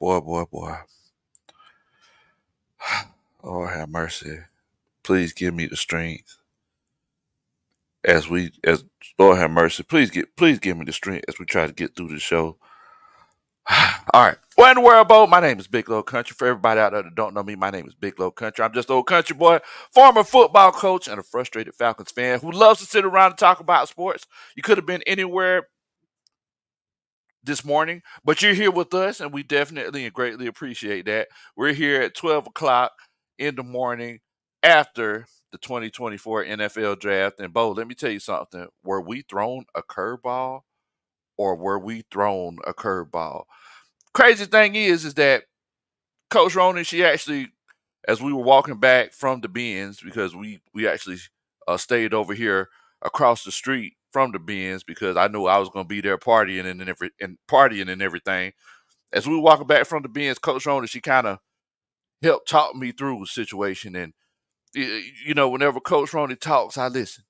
Boy. Oh, have mercy. Please give me the strength as Lord have mercy. Please give me the strength as we try to get through the show. All right. What in the world, Bo? My name is Big Low Kuntry. For everybody out there that don't know me, my name is Big Low Kuntry. I'm just an old country boy, former football coach, and a frustrated Falcons fan who loves to sit around and talk about sports. You could have been anywhere this morning, but you're here with us, and we definitely and greatly appreciate that. We're here at 12 o'clock in the morning after the 2024 NFL draft. And Bo, let me tell you something. Were we thrown a curveball or were we thrown a curveball? Crazy thing is that Coach Ronan, she actually, as we were walking back from the bins, because we actually stayed over here across the street from the bins because I knew I was going to be there partying and everything. As we were walking back from the bins, Coach Ronan, she kind of helped talk me through the situation, and whenever Coach Ronan talks, I listen.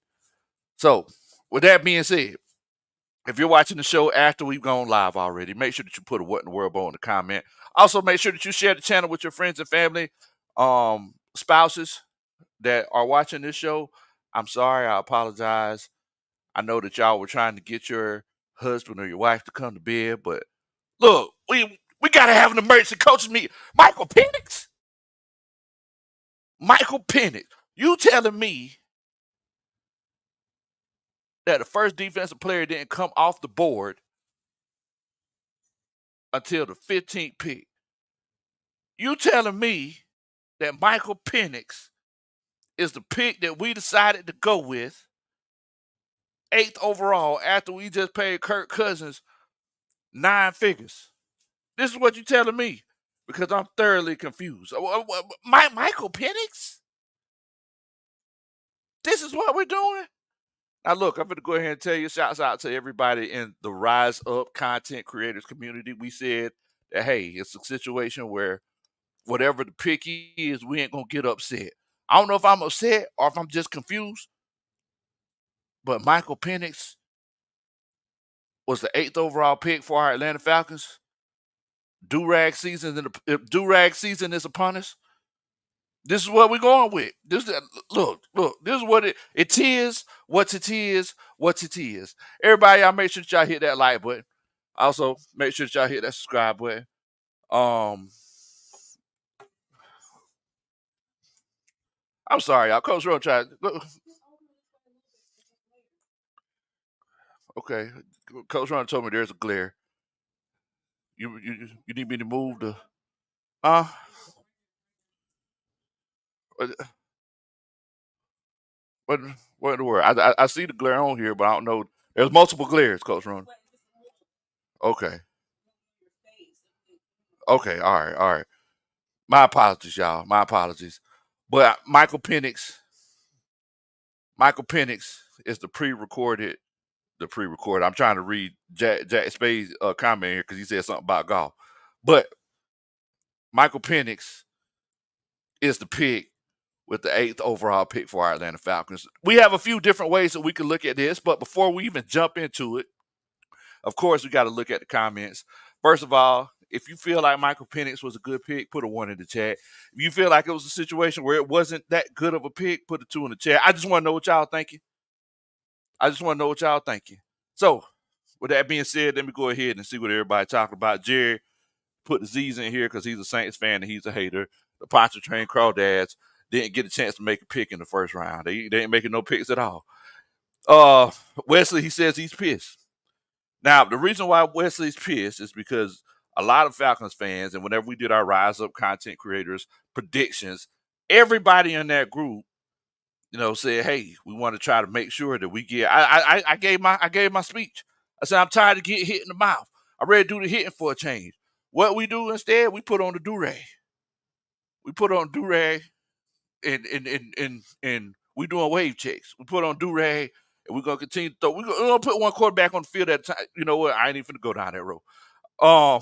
So, with that being said, if you're watching the show after we've gone live already, make sure that you put a what in the world Bo in the comment. Also, make sure that you share the channel with your friends and family, spouses that are watching this show. I'm sorry, I apologize. I know that y'all were trying to get your husband or your wife to come to bed, but look, we gotta have an emergency coaches meeting. Michael Penix, you telling me that the first defensive player didn't come off the board until the 15th pick? You telling me that Michael Penix is the pick that we decided to go with, 8th overall, after we just paid Kirk Cousins 9 figures? This is what you telling me, because I'm thoroughly confused. Michael Penix? This is what we're doing? Now, look, I'm going to go ahead and tell you, shouts out to everybody in the Rise Up content creators community. We said that, hey, it's a situation where whatever the pick is, we ain't going to get upset. I don't know if I'm upset or if I'm just confused, but Michael Penix was the 8th overall pick for our Atlanta Falcons. Do-rag season is upon us. This is what we're going with. Look. This is what it is. What it is. Everybody, y'all make sure that y'all hit that like button. Also, make sure that y'all hit that subscribe button. I'm sorry, y'all. Coach Rowe tried. Okay, Coach Rowe told me there's a glare. You need me to move the uh what what in the world? I see the glare on here, but I don't know. There's multiple glares, Coach Rowe. Okay. Okay. All right. My apologies, y'all. My apologies. But Michael Penix is the pre-recorded. I'm trying to read Jack Spade's comment here because he said something about golf. But Michael Penix is the pick with the 8th overall pick for our Atlanta Falcons. We have a few different ways that we can look at this, but before we even jump into it, of course, we got to look at the comments. First of all, if you feel like Michael Penix was a good pick, put a 1 in the chat. If you feel like it was a situation where it wasn't that good of a pick, put a 2 in the chat. I just want to know what y'all thinking. So, with that being said, let me go ahead and see what everybody talking about. Jerry put the Z's in here because he's a Saints fan and he's a hater. The Poncho Train Crawdads didn't get a chance to make a pick in the first round. They ain't making no picks at all. Wesley, he says he's pissed. Now, the reason why Wesley's pissed is because a lot of Falcons fans, and whenever we did our Rise Up content creators predictions, everybody in that group, said, "Hey, we want to try to make sure that we get." I gave my speech. I said, "I'm tired of getting hit in the mouth. I'm ready to do the hitting for a change." What we do instead, we put on the do-rag. We put on do-rag and we doing wave checks. We put on do-rag and we're gonna continue to throw. We're gonna put one quarterback on the field at a time. You know what? I ain't even gonna go down that road. Um,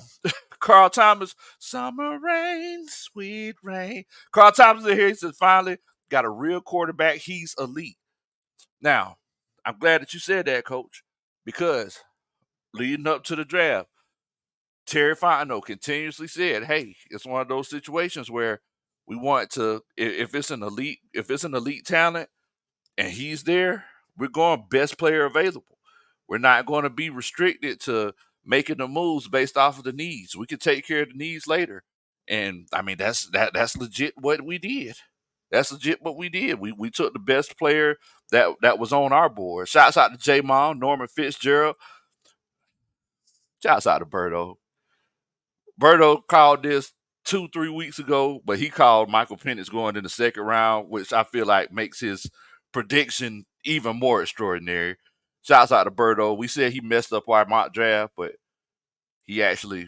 Carl Thomas, summer rain, sweet rain. Carl Thomas is here. He says finally got a real quarterback. He's elite. Now, I'm glad that you said that, Coach, because leading up to the draft, Terry Fontenot continuously said, "Hey, it's one of those situations where we want to, if it's an elite talent and he's there, we're going best player available. We're not going to be restricted to making the moves based off of the needs. We can take care of the needs later." And I mean, that's legit what we did. That's legit what we did. We took the best player that was on our board. Shouts out to J Mon, Norman Fitzgerald. Shouts out to Birdo. Birdo called this 2-3 weeks ago, but he called Michael Penix going in the second round, which I feel like makes his prediction even more extraordinary. Shouts out to Birdo. We said he messed up our mock draft, but he actually.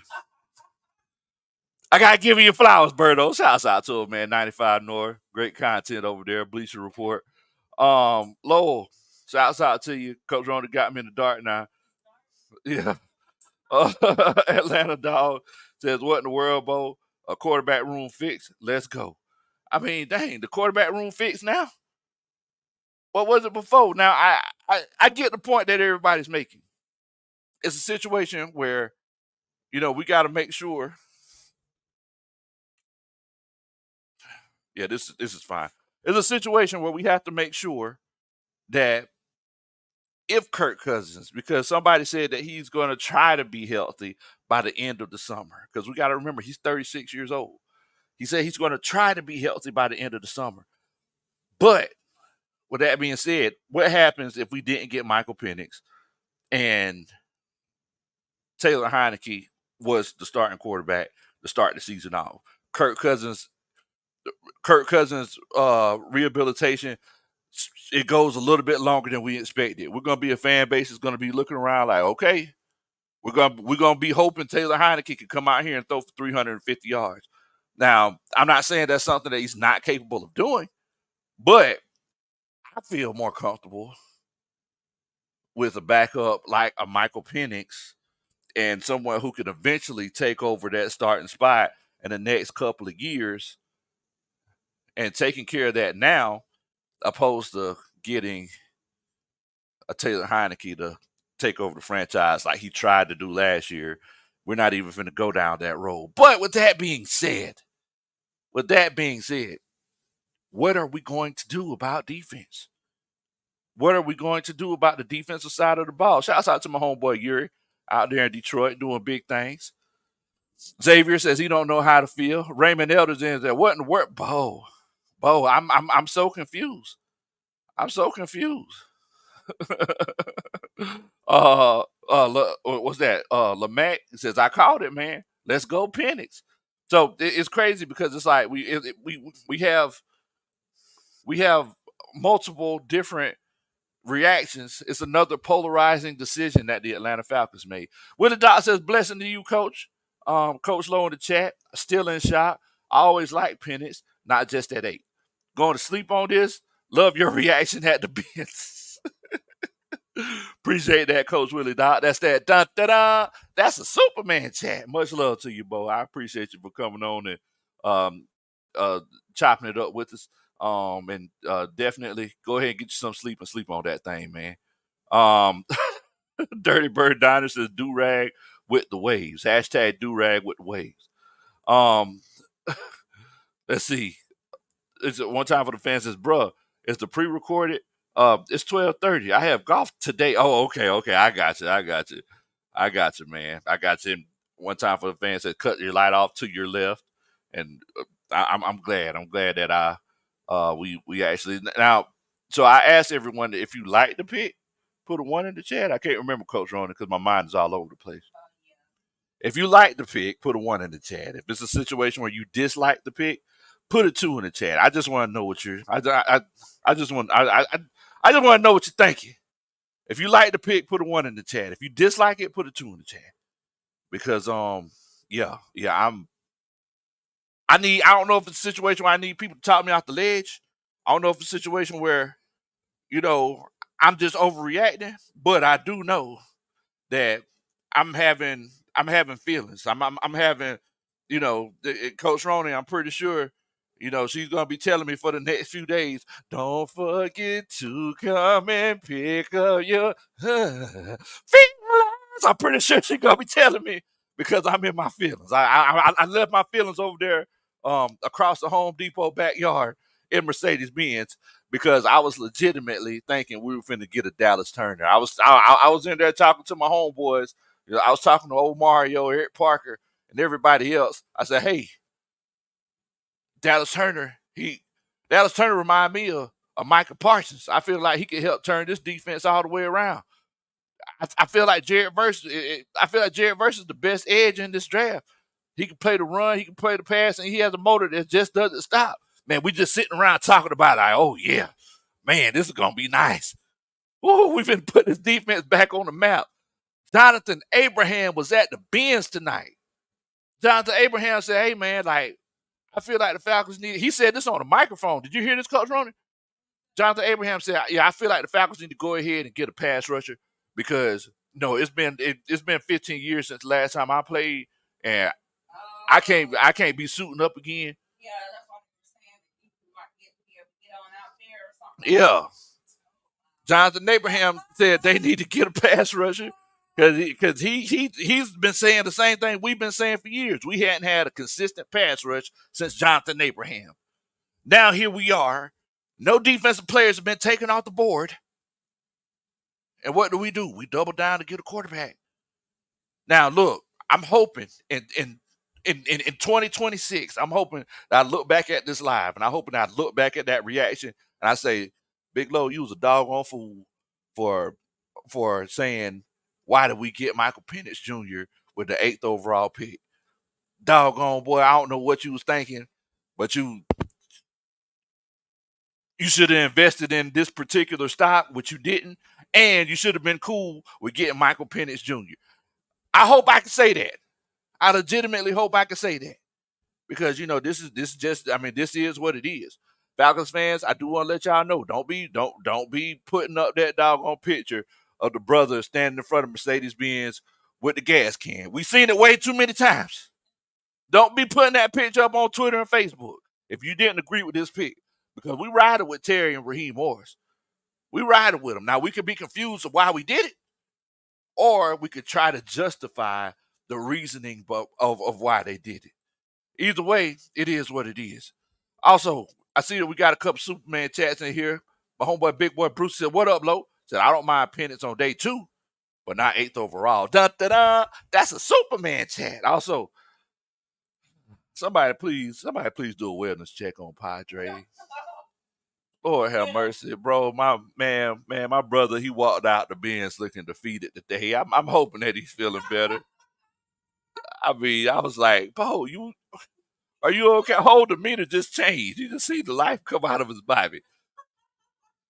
I gotta give you your flowers, Birdo. Shouts out to him, man. 95 North. Great content over there. Bleacher Report. Lowell, shouts out to you. Coach Ronda got me in the dark now. Yeah. Atlanta Dog says, "What in the world, Bo? A quarterback room fix? Let's go." I mean, dang, the quarterback room fix now? What was it before? Now, I get the point that everybody's making. It's a situation where, we got to make sure. Yeah, this is fine. It's a situation where we have to make sure that if Kirk Cousins, because somebody said that he's going to try to be healthy by the end of the summer, because we got to remember he's 36 years old. He said he's going to try to be healthy by the end of the summer. But with that being said, what happens if we didn't get Michael Penix and Taylor Heineke was the starting quarterback to start the season off? Kirk Cousins rehabilitation, it goes a little bit longer than we expected. We're gonna be a fan base that's gonna be looking around like, okay, we're gonna be hoping Taylor Heineke can come out here and throw for 350 yards. Now, I'm not saying that's something that he's not capable of doing, but I feel more comfortable with a backup like a Michael Penix and someone who can eventually take over that starting spot in the next couple of years and taking care of that now, opposed to getting a Taylor Heineke to take over the franchise like he tried to do last year. We're not even going to go down that road. But with that being said, what are we going to do about defense? What are we going to do about the defensive side of the ball? Shouts out to my homeboy Yuri out there in Detroit doing big things. Xavier says he don't know how to feel. Raymond Elders in there. What in the world? Bo, I'm so confused. I'm so confused. What's that? Lamac says, "I called it, man. Let's go Penix." So it's crazy because it's like we have multiple different reactions. It's another polarizing decision that the Atlanta Falcons made. Willie Doc says, "Blessing to you, Coach." Coach Low in the chat, still in shock. I always like Penix, not just at 8. Going to sleep on this. Love your reaction at the bench. Appreciate that, Coach Willie Doc. That's that dun da da. That's a Superman chat. Much love to you, Bo. I appreciate you for coming on and chopping it up with us. And definitely go ahead and get you some sleep and sleep on that thing, man. Dirty Bird Diner says do rag with the waves. Hashtag do rag with the waves. Let's see. It's one time for the fans says, "Bruh, it's the pre-recorded. It's 12:30. I have golf today." Oh, okay. I got you, man. I got you. One time for the fans said, "Cut your light off to your left," and I'm glad. I'm glad that we actually now. So I asked everyone if you like the pick, put a 1 in the chat. I can't remember, Coach Ronan, because my mind is all over the place. If you like the pick, put a 1 in the chat. If it's a situation where you dislike the pick, put a 2 in the chat. I just want to know what you're. I just want. I just want to know what you're thinking. If you like the pick, put a 1 in the chat. If you dislike it, put a 2 in the chat. Because yeah, I don't know if it's a situation where I need people to talk me off the ledge. I don't know if it's a situation where, I'm just overreacting, but I do know that I'm having feelings. I'm having, Coach Ronnie, I'm pretty sure, she's gonna be telling me for the next few days, "Don't forget to come and pick up your feelings." I'm pretty sure she's gonna be telling me because I'm in my feelings. I left my feelings over there across the Home Depot backyard in Mercedes Benz because I was legitimately thinking we were finna get a Dallas Turner. I was in there talking to my homeboys. You know, I was talking to old Mario, Eric Parker, and everybody else. I said, "Hey, Dallas Turner, Dallas Turner remind me of Michael Parsons. I feel like he could help turn this defense all the way around. I feel like Jared Verse. I feel like Jared Verse is the best edge in this draft. He can play the run, he can play the pass, and he has a motor that just doesn't stop. Man, we just sitting around talking about it. Like, oh yeah, man, this is gonna be nice. Ooh, we've been putting this defense back on the map. Jonathan Abraham was at the Benz tonight. Jonathan Abraham said, "Hey man, like I feel like the Falcons need." He said this on the microphone. Did you hear this, Coach Ronnie? Jonathan Abraham said, "Yeah, I feel like the Falcons need to go ahead and get a pass rusher because it's been 15 years since the last time I played, and I can't be suiting up again." Yeah, Jonathan Abraham said they need to get a pass rusher because he's been saying the same thing we've been saying for years. We hadn't had a consistent pass rush since Jonathan Abraham. Now here we are. No defensive players have been taken off the board. And what do? We double down to get a quarterback. Now look, I'm hoping in 2026, I'm hoping that I look back at this live and I'm hoping that I look back at that reaction and I say, Big Low, you was a doggone fool for saying, why did we get Michael Penix Jr. with the 8th overall pick? Doggone boy, I don't know what you was thinking, but you should have invested in this particular stock, which you didn't, and you should have been cool with getting Michael Penix Jr. I hope I can say that. I legitimately hope I can say that because this is just this is what it is. Falcons fans, I do want to let y'all know, don't be putting up that doggone picture of the brother standing in front of Mercedes Benz with the gas can. We've seen it way too many times. Don't be putting that picture up on Twitter and Facebook if you didn't agree with this pick because we riding with Terry and Raheem Morris. We riding with them. Now we could be confused of why we did it, or we could try to justify the reasoning of why they did it. Either way, it is what it is. Also, I see that we got a couple Superman chats in here. My homeboy Big Boy Bruce said, "What up, Lo?" Said, "I don't mind Penix on day 2, but not 8th overall." Da da da. That's a Superman chat. Also, somebody please do a wellness check on Padre. Lord have mercy, bro. My brother, he walked out the Benz looking defeated today. I'm hoping that he's feeling better. I was like, bro, are you okay? Hold the meter just changed. You just see the life come out of his body.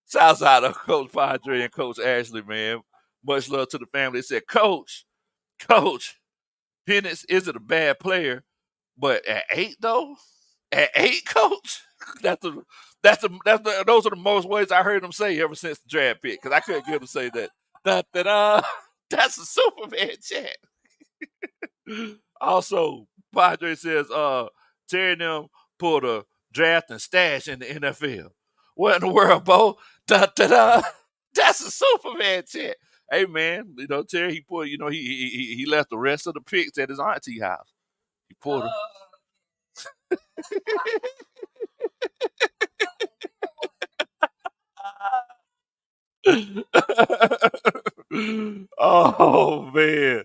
Shouts out to Coach Padre and Coach Ashley, man. Much love to the family. They said, Coach, Penix isn't a bad player, but at 8 though, at 8, Coach, those are the most words I heard him say ever since the draft pick. Because I couldn't get him to say that. That's a Superman chat. Also, Padre says, Terry and them pulled a draft and stash in the NFL. What in the world, Bo? Da da da. That's a Superman chat. Hey man, Terry, he pulled, he left the rest of the picks at his auntie house. He pulled them. Oh man.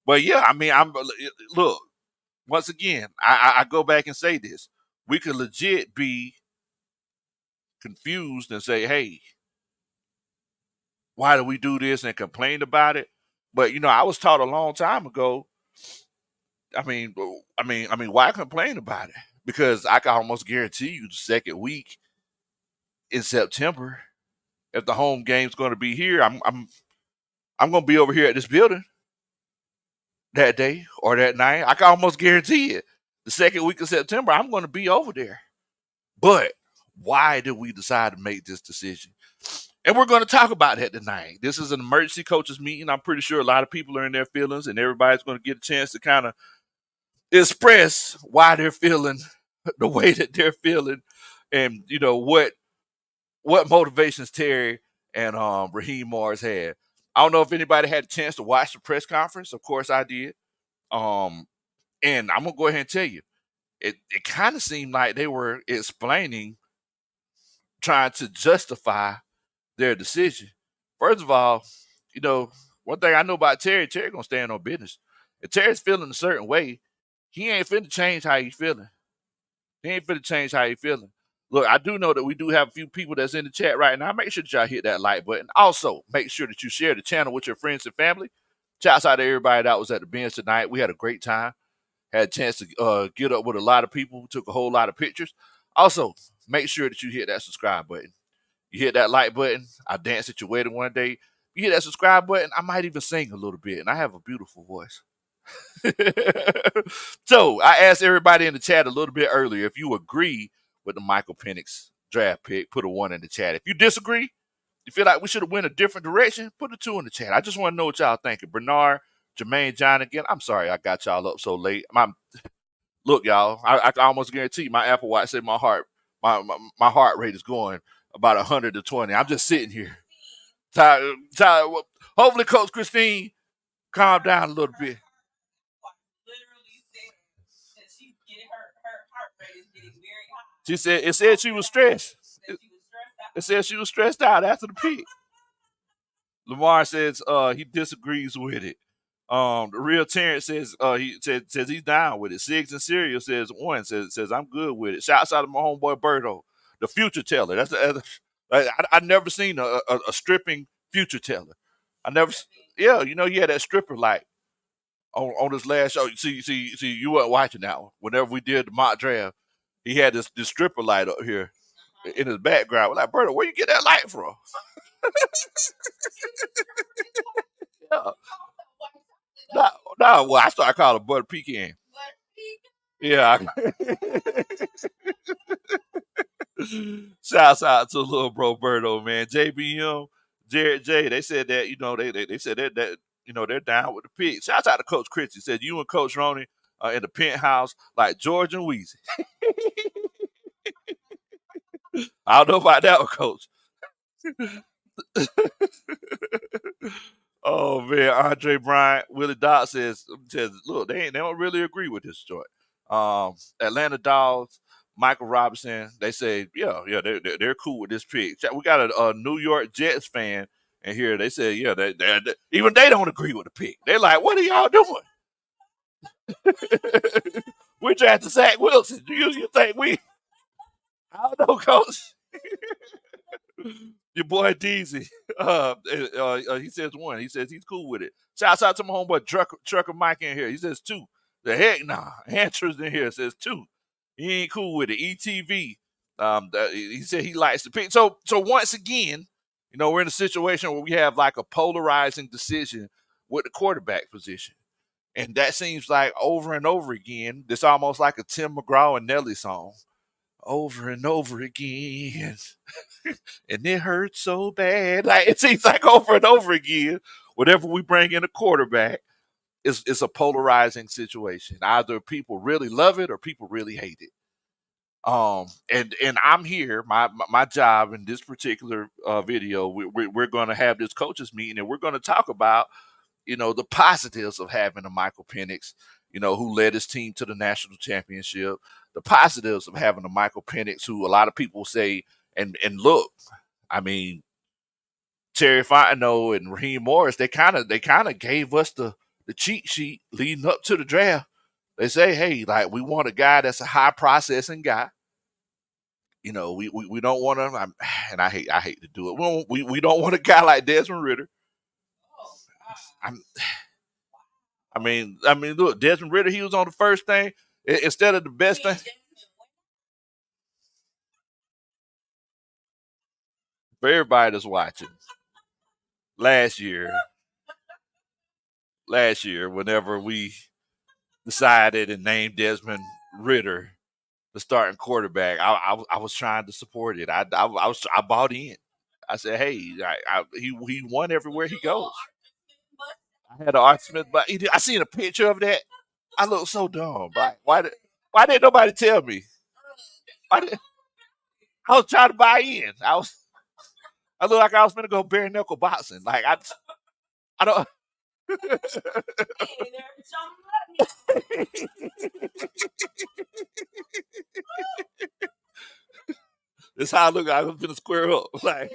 But yeah, I'm look, once again, I go back and say this. We could legit be confused and say, hey, why do we do this and complain about it? But I was taught a long time ago. Why complain about it? Because I can almost guarantee you the second week in September, if the home game's going to be here, I'm going to be over here at this building that day or that night. I can almost guarantee it. The second week of September, I'm going to be over there. But why did we decide to make this decision? And we're going to talk about that tonight. This is an emergency coaches meeting. I'm pretty sure a lot of people are in their feelings, and everybody's going to get a chance to kind of express why they're feeling the way that they're feeling, and what motivations Terry and Raheem Morris had. I don't know if anybody had a chance to watch the press conference. Of course, I did. And I'm gonna go ahead and tell you, it kind of seemed like they were explaining, trying to justify their decision. First of all, you know, one thing I know about Terry gonna stand on business. If Terry's feeling a certain way, he ain't finna change how he feeling. He ain't finna change how he feeling. Look, I do know that we do have a few people that's in the chat right now. Make sure that y'all hit that like button. Also, make sure that you share the channel with your friends and family. Shouts out to everybody that was at the bench tonight. We had a great time. Had a chance to get up with a lot of people. Took a whole lot of pictures. Also, make sure that you hit that subscribe button. You hit that like button. I dance at your wedding one day. You hit that subscribe button. I might even sing a little bit, and I have a beautiful voice. So I asked everybody in the chat a little bit earlier if you agree with the Michael Penix draft pick. Put a 1 in the chat. If you disagree, you feel like we should have went a different direction, put a 2 in the chat. I just want to know what y'all thinking. Bernard, Jermaine, John again. I'm sorry I got y'all up so late. Look, y'all. I almost guarantee my Apple Watch said my heart rate is going about 120. I'm just sitting here. Tired. Hopefully, Coach Christine, calm down a little bit. She said it said she was stressed. It said she was stressed out after the pick. Lamar says he disagrees with it. The real Terrence says says he's down with it. Siggs and Serial says 1 says I'm good with it. Shouts out to my homeboy Berto, the future teller. I never seen a stripping future teller. I never. Yeah, you know he had that stripper light on his last show. See, you weren't watching that one. Whenever we did the mock draft, he had this stripper light up here in his background. We're like, Berto, where you get that light from? Yeah. No, well, I started calling Butter Pecan. Yeah. Shouts out to little bro Berto, man. JBM, Jared J. They said that, they said that they're down with the pick. Shouts out to Coach Chris. He said you and Coach Roney are in the penthouse like George and Weezy. I don't know about that one, Coach. Oh man, Andre Bryant, Willie Dot says, look, they don't really agree with this joint. Atlanta Dogs, Michael Robinson, they say, yeah, they're cool with this pick. We got a New York Jets fan in here. They say, yeah, even they don't agree with the pick. They're like, what are y'all doing? We're drafting Zach Wilson. Do you think we? I don't know, Coach. Your boy Deezy. He says 1. He says he's cool with it. Shouts out to my homeboy Trucker Mike in here. He says 2. The heck nah. Answers in here says 2. He ain't cool with it. ETV. He said he likes to pick. So once again, we're in a situation where we have like a polarizing decision with the quarterback position. And that seems like over and over again. It's almost like a Tim McGraw and Nelly song. Over and over again. And it hurts so bad. Like it seems like over and over again, whenever we bring in a quarterback, it's a polarizing situation. Either people really love it or people really hate it. And I'm here. My job in this particular video, we're going to have this coaches meeting, and we're going to talk about the positives of having a Michael Penix, who led his team to the national championship. The positives of having a Michael Penix, who a lot of people say, and look, I mean, Terry Fontenot and Raheem Morris, they kind of gave us the cheat sheet leading up to the draft. They say, hey, like we want a guy that's a high processing guy. We don't want to, and I hate to do it. We don't want a guy like Desmond Ritter. Look, Desmond Ritter, he was on the first thing instead of the best thing. For everybody that's watching, last year, whenever we decided and named Desmond Ritter the starting quarterback, I was trying to support it. I bought in. I said, hey, he won everywhere he goes. I had an Art Smith, but I seen a picture of that. I look so dumb. Like, why didn't nobody tell me? I was trying to buy in. I look like I was gonna go bare knuckle boxing. Like I don't. That's how I look. I'm gonna square up. Like,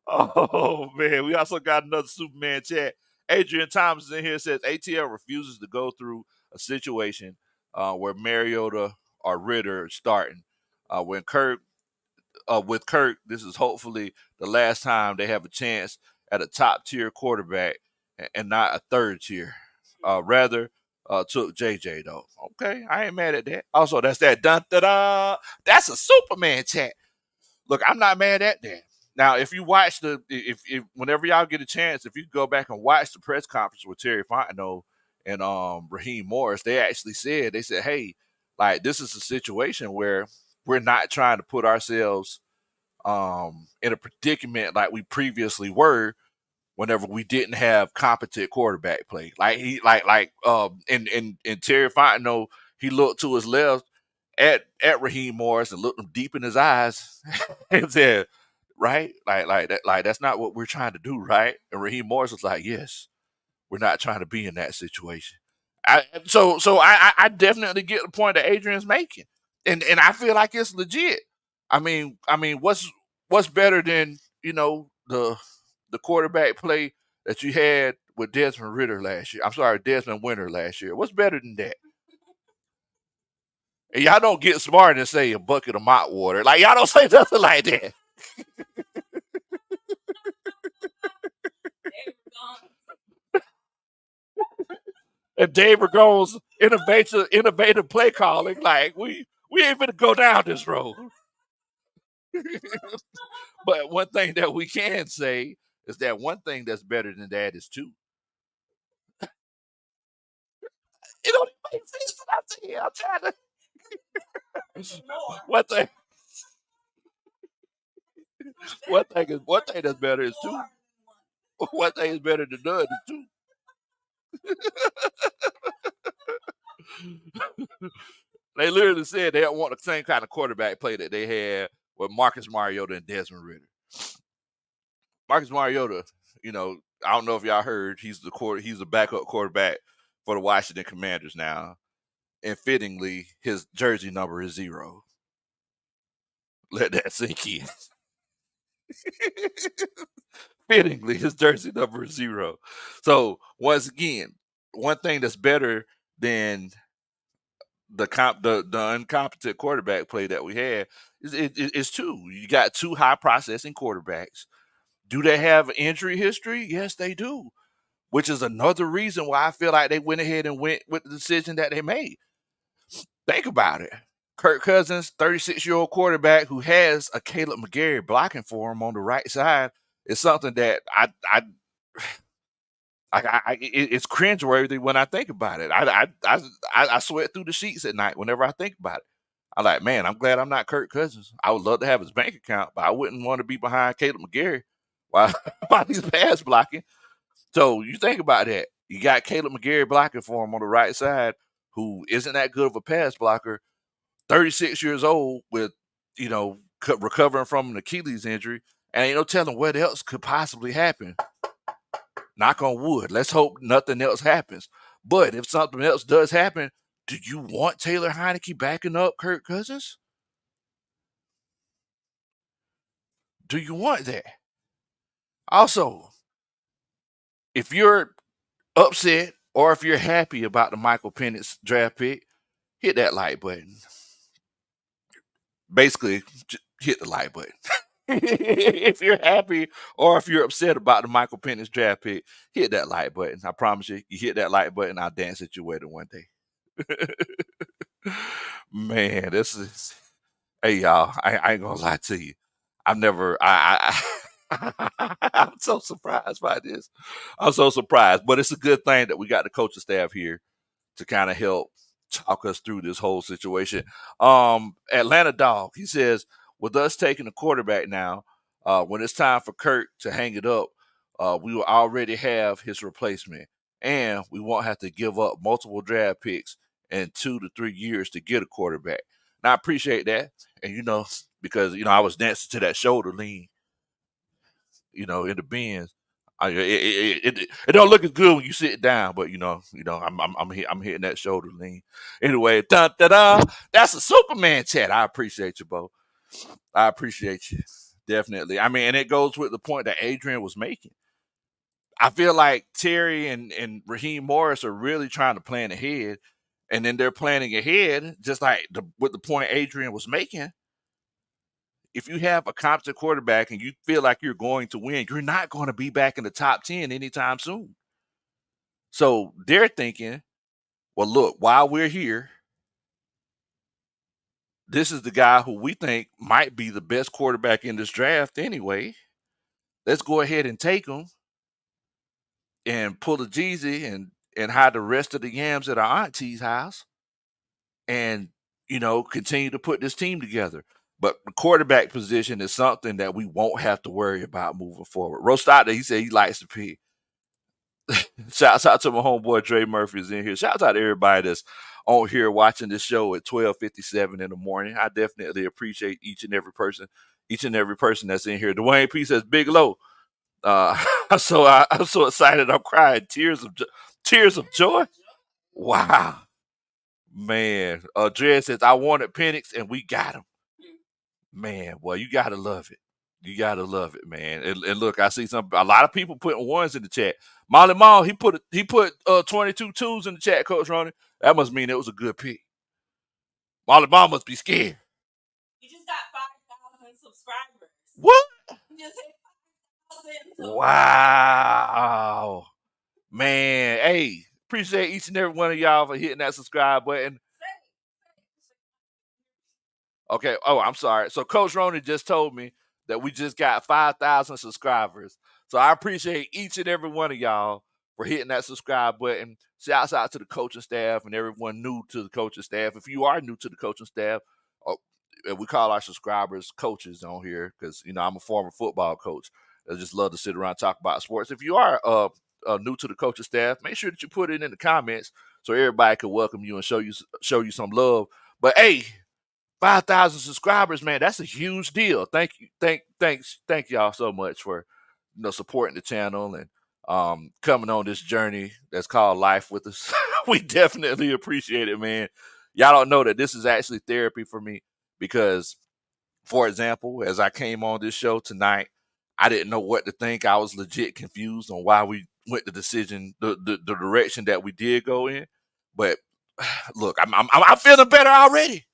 oh man, we also got another Superman chat. Adrian Thomas is in here, says ATL refuses to go through a situation where Mariota or Ritter are starting. When Kirk with Kirk, this is hopefully the last time they have a chance at a top tier quarterback and not a third tier. Rather, took JJ though. Okay, I ain't mad at that. Also, that's that dun da da. That's a Superman chat. Look, I'm not mad at that. Now, if you watch if whenever y'all get a chance, if you go back and watch the press conference with Terry Fontenot and Raheem Morris, they said, hey, like this is a situation where we're not trying to put ourselves in a predicament like we previously were whenever we didn't have competent quarterback play. Like in Terry Fontenot, he looked to his left at Raheem Morris and looked him deep in his eyes and said, right? Like that's not what we're trying to do, right? And Raheem Morris was like, yes, we're not trying to be in that situation. I definitely get the point that Adrian's making. And I feel like it's legit. I mean what's better than, the quarterback play that you had with Desmond Ritter last year? I'm sorry, Desmond Winter last year. What's better than that? And y'all don't get smart and say a bucket of mop water. Like y'all don't say nothing like that. And Dave Ragone's innovative play calling. Like we ain't gonna go down this road. But one thing that we can say is that one thing that's better than that is two. It don't even make sense what I'm saying. I'm trying to. One thing, one thing that's better is two. One thing is better than none is two. They literally said they don't want the same kind of quarterback play that they had with Marcus Mariota and Desmond Ritter. Marcus Mariota, I don't know if y'all heard, he's the backup quarterback for the Washington Commanders now. And fittingly, his jersey number is 0. Let that sink in. Fittingly, his jersey number is 0. So once again, one thing that's better than the incompetent quarterback play that we had is two. You got two high processing quarterbacks. Do they have injury history? Yes, they do. Which is another reason why I feel like they went ahead and went with the decision that they made. Think about it. Kirk Cousins, 36-year-old quarterback who has a Caleb McGarry blocking for him on the right side, is something that it's cringeworthy when I think about it. I sweat through the sheets at night whenever I think about it. I'm like, man, I'm glad I'm not Kirk Cousins. I would love to have his bank account, but I wouldn't want to be behind Caleb McGarry while while he's pass blocking. So you think about that. You got Caleb McGarry blocking for him on the right side, who isn't that good of a pass blocker. 36 years old with, recovering from an Achilles injury, and ain't no telling what else could possibly happen. Knock on wood. Let's hope nothing else happens. But if something else does happen, do you want Taylor Heineke backing up Kirk Cousins? Do you want that? Also, if you're upset or if you're happy about the Michael Penix draft pick, hit that like button. Basically, hit the like button. If you're happy or if you're upset about the Michael Penix draft pick, hit that like button. I promise you hit that like button, I'll dance at your wedding one day. Man, this is hey y'all. I ain't gonna lie to you. I've never I'm so surprised by this. I'm so surprised. But it's a good thing that we got the coaching staff here to kind of help talk us through this whole situation. Atlanta Dog, he says, with us taking the quarterback now, when it's time for Kirk to hang it up, we will already have his replacement, and we won't have to give up multiple draft picks in 2 to 3 years to get a quarterback. Now I appreciate that, and because I was dancing to that shoulder lean, in the bins. It don't look as good when you sit down, but I'm hitting that shoulder lean. Anyway, dun, da, da, that's a Superman chat. I appreciate you, Bo. I appreciate you. Definitely. I mean, and it goes with the point that Adrian was making. I feel like Terry and Raheem Morris are really trying to plan ahead, and then they're planning ahead, just like with the point Adrian was making. If you have a competent quarterback and you feel like you're going to win, you're not going to be back in the top 10 anytime soon. So they're thinking, well, look, while we're here, this is the guy who we think might be the best quarterback in this draft anyway. Let's go ahead and take him and pull a Jeezy and hide the rest of the yams at our auntie's house and, continue to put this team together. But the quarterback position is something that we won't have to worry about moving forward. Roast out there, he said he likes to pick. Shouts out to my homeboy Dre Murphy's in here. Shouts out to everybody that's on here watching this show at 12:57 in the morning. I definitely appreciate each and every person that's in here. Dwayne P says Big Low. I'm so excited. I'm crying tears of joy. Wow, man. Dre says I wanted Penix and we got him. Man, well, you gotta love it. You gotta love it, man. And look, I see a lot of people putting ones in the chat. Molly Mall, he put 22 twos in the chat, Coach Ronnie. That must mean it was a good pick. Molly Mall must be scared. He just got 5,000 subscribers. What? He just hit 5,000. Wow. Man, hey, appreciate each and every one of y'all for hitting that subscribe button. Okay. Oh, I'm sorry. So Coach Ronnie just told me that we just got 5,000 subscribers. So I appreciate each and every one of y'all for hitting that subscribe button. Shouts out to the coaching staff and everyone new to the coaching staff. If you are new to the coaching staff, we call our subscribers coaches on here because, I'm a former football coach. I just love to sit around and talk about sports. If you are new to the coaching staff, make sure that you put it in the comments so everybody can welcome you and show you some love. But hey, 5,000 subscribers, man, that's a huge deal. Thank you. Thank y'all so much for supporting the channel and coming on this journey that's called life with us. We definitely appreciate it, man. Y'all don't know that this is actually therapy for me because, for example, as I came on this show tonight, I didn't know what to think. I was legit confused on why we went the direction that we did go in. But look, I'm feeling better already.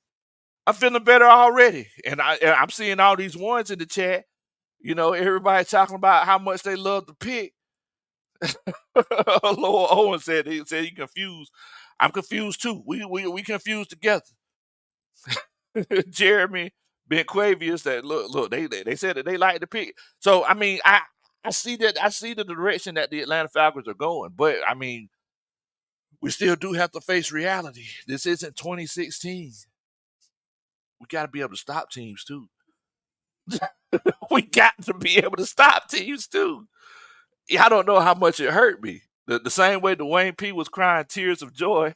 I'm feeling better already. And I'm seeing all these ones in the chat. Everybody talking about how much they love the pick. Lord Owen said he confused. I'm confused too. We confused together. Jeremy Benquavius said, look, they said that they like the pick. So I mean, I see the direction that the Atlanta Falcons are going, but I mean, we still do have to face reality. This isn't 2016. We got to be able to stop teams too. We got to be able to stop teams too. I don't know how much it hurt me. The same way Dwayne P was crying tears of joy.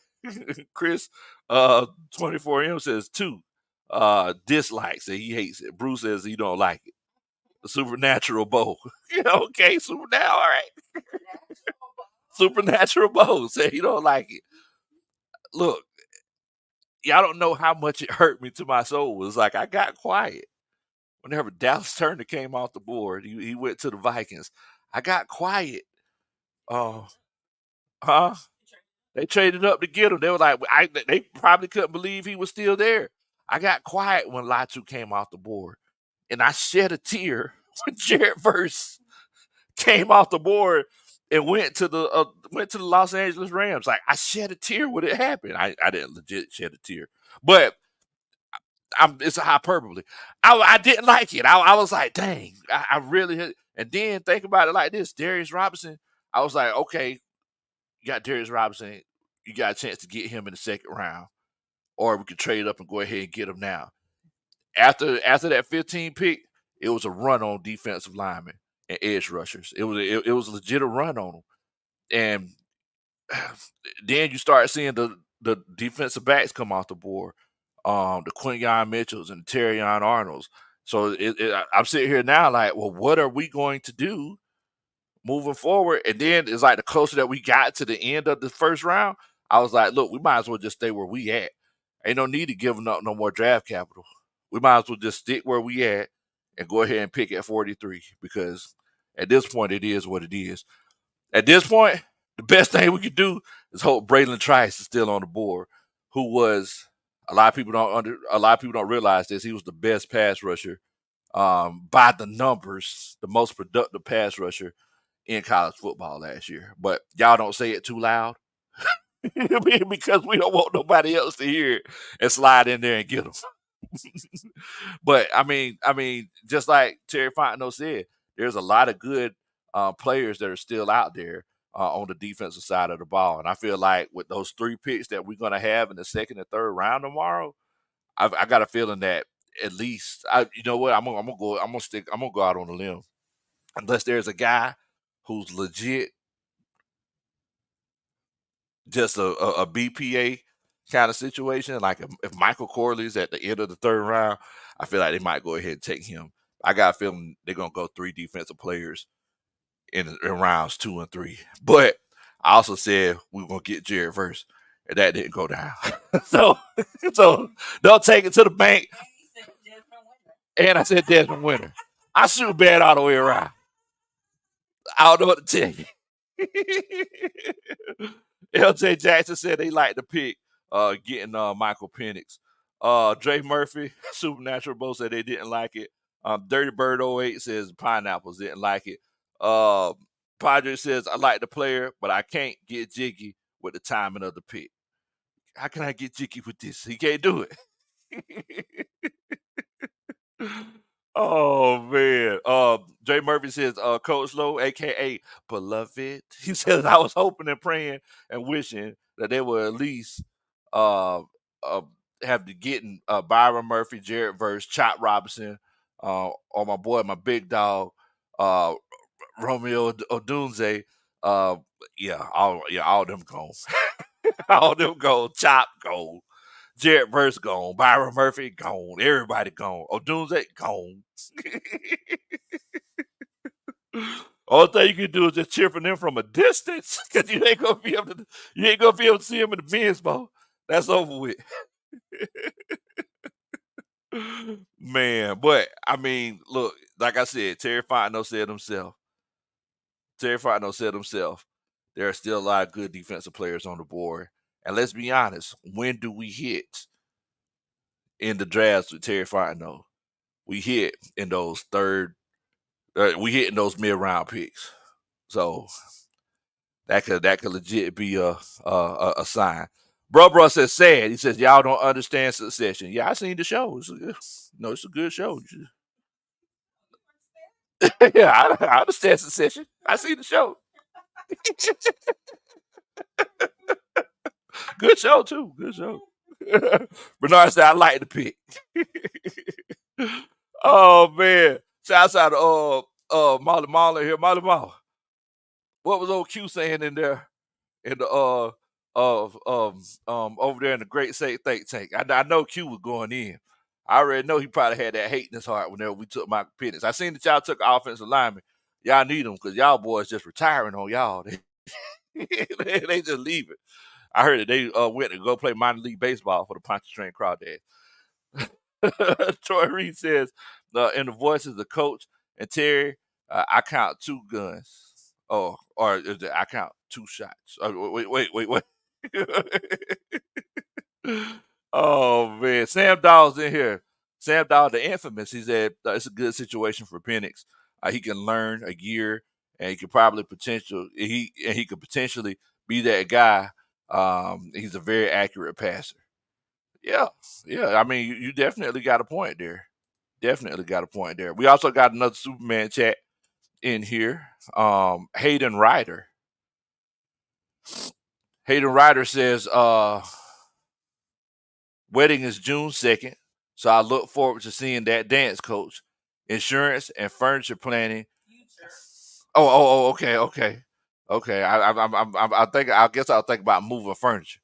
Chris 24M says 2. Dislikes it. He hates it. Bruce says he don't like it. The Supernatural Bow. Okay, Supernatural, all right. Supernatural Bow said he don't like it. Look, y'all don't know how much it hurt me to my soul. It's like I got quiet. Whenever Dallas Turner came off the board, he went to the Vikings. I got quiet. Huh? They traded up to get him. They were like, they probably couldn't believe he was still there. I got quiet when Latu came off the board, and I shed a tear when Jared Verse came off the board and went to the Los Angeles Rams. Like I shed a tear when it happened. I didn't legit shed a tear, but it's a hyperbole. I didn't like it. I was like, dang, I really. And then think about it like this: Darius Robinson. I was like, okay, you got Darius Robinson. You got a chance to get him in the second round, or we could trade up and go ahead and get him now. After that 15 pick, it was a run on defensive linemen and edge rushers. It was legit a run on them, and then you start seeing the defensive backs come off the board, the Quinyon Mitchells and the Terrion Arnolds. So I'm sitting here now like, well, what are we going to do moving forward. And then it's like the closer that we got to the end of the first round, I was like, look, we might as well just stay where we at. Ain't no need to giving up no more draft capital. We might as well just stick where we at and go ahead and pick at 43 because at this point it is what it is. At this point, the best thing we could do is hope Braylon Trice is still on the board, who was a lot of people don't realize this. He was the best pass rusher by the numbers, the most productive pass rusher in college football last year. But y'all don't say it too loud because we don't want nobody else to hear it and slide in there and get them. But just like Terry Fontenot said, there's a lot of good players that are still out there on the defensive side of the ball, and I feel like with those 3 picks that we're going to have in the second and third round tomorrow, I got a feeling that at least you know what, I'm gonna go out on a limb unless there's a guy who's legit just a BPA kind of situation. Like if Michael Corley's at the end of the third round, I feel like they might go ahead and take him. I got a feeling they're gonna go 3 defensive players in rounds 2 and 3. But I also said we were gonna get Jared Verse, and that didn't go down. so so don't take it to the bank. And I said Desmond Winter. I shoot bad all the way around. I don't know what to tell you. LJ Jackson said they like to pick getting Michael Penix. Dre Murphy, Supernatural Bo said they didn't like it. Dirty Bird 08 says pineapples didn't like it. Padre says I like the player, but I can't get jiggy with the timing of the pick. How can I get jiggy with this? He can't do it. Oh man. Jay Murphy says, Coach Low, aka Beloved. He says I was hoping and praying and wishing that they would at least uh, uh have the getting Byron Murphy, Jared Verse, Chop Robinson, or my boy, my big dog, uh Romeo Odunze. Uh all them gone. All them gone, Chop gone. Jared Verse gone. Byron Murphy gone. Everybody gone. Odunze gone. All thing you can do is just cheer for them from a distance because you ain't gonna be able to see them in the men's ball. That's over with. Man, but I mean, look, like I said, Terry Fontenot said himself. Terry Fontenot said himself. There are still a lot of good defensive players on the board. And let's be honest, when do we hit in the drafts with Terry Fontenot? We hit in those we hit in those mid round picks. So that could legit be a sign. Bro says sad. He says y'all don't understand Succession. Yeah, I seen the show. It's a good show. Yeah, I understand Succession. I seen the show. Good show too. Good show. Bernard said I like the pick. Oh man. Shouts out to Molly Marley here. Molly Marley. What was old Q saying in there in the of over there in the Great State Think Tank? I know Q was going in. I already know he probably had that hate in his heart whenever we took Michael Penix. I seen that y'all took offensive lineman. Y'all need them because y'all boys just retiring on y'all. They just leave it. I heard that they went to go play minor league baseball for the Pontchartrain Crawdads. Troy Reed says, in the voices of Coach and Terry, I count 2 guns. Oh, or is it, I count 2 shots. Wait. Oh man, Sam Dawes in here. Sam Dawes, the infamous. He said it's a good situation for Penix. He can learn a year, and he could potentially be that guy. He's a very accurate passer. Yeah, yeah. I mean, you definitely got a point there. Definitely got a point there. We also got another Superman chat in here. Hayden Ryder. Hayden Ryder says, wedding is June 2nd, so I look forward to seeing that dance, coach. Insurance and furniture planning. Okay. I guess I'll think about moving furniture.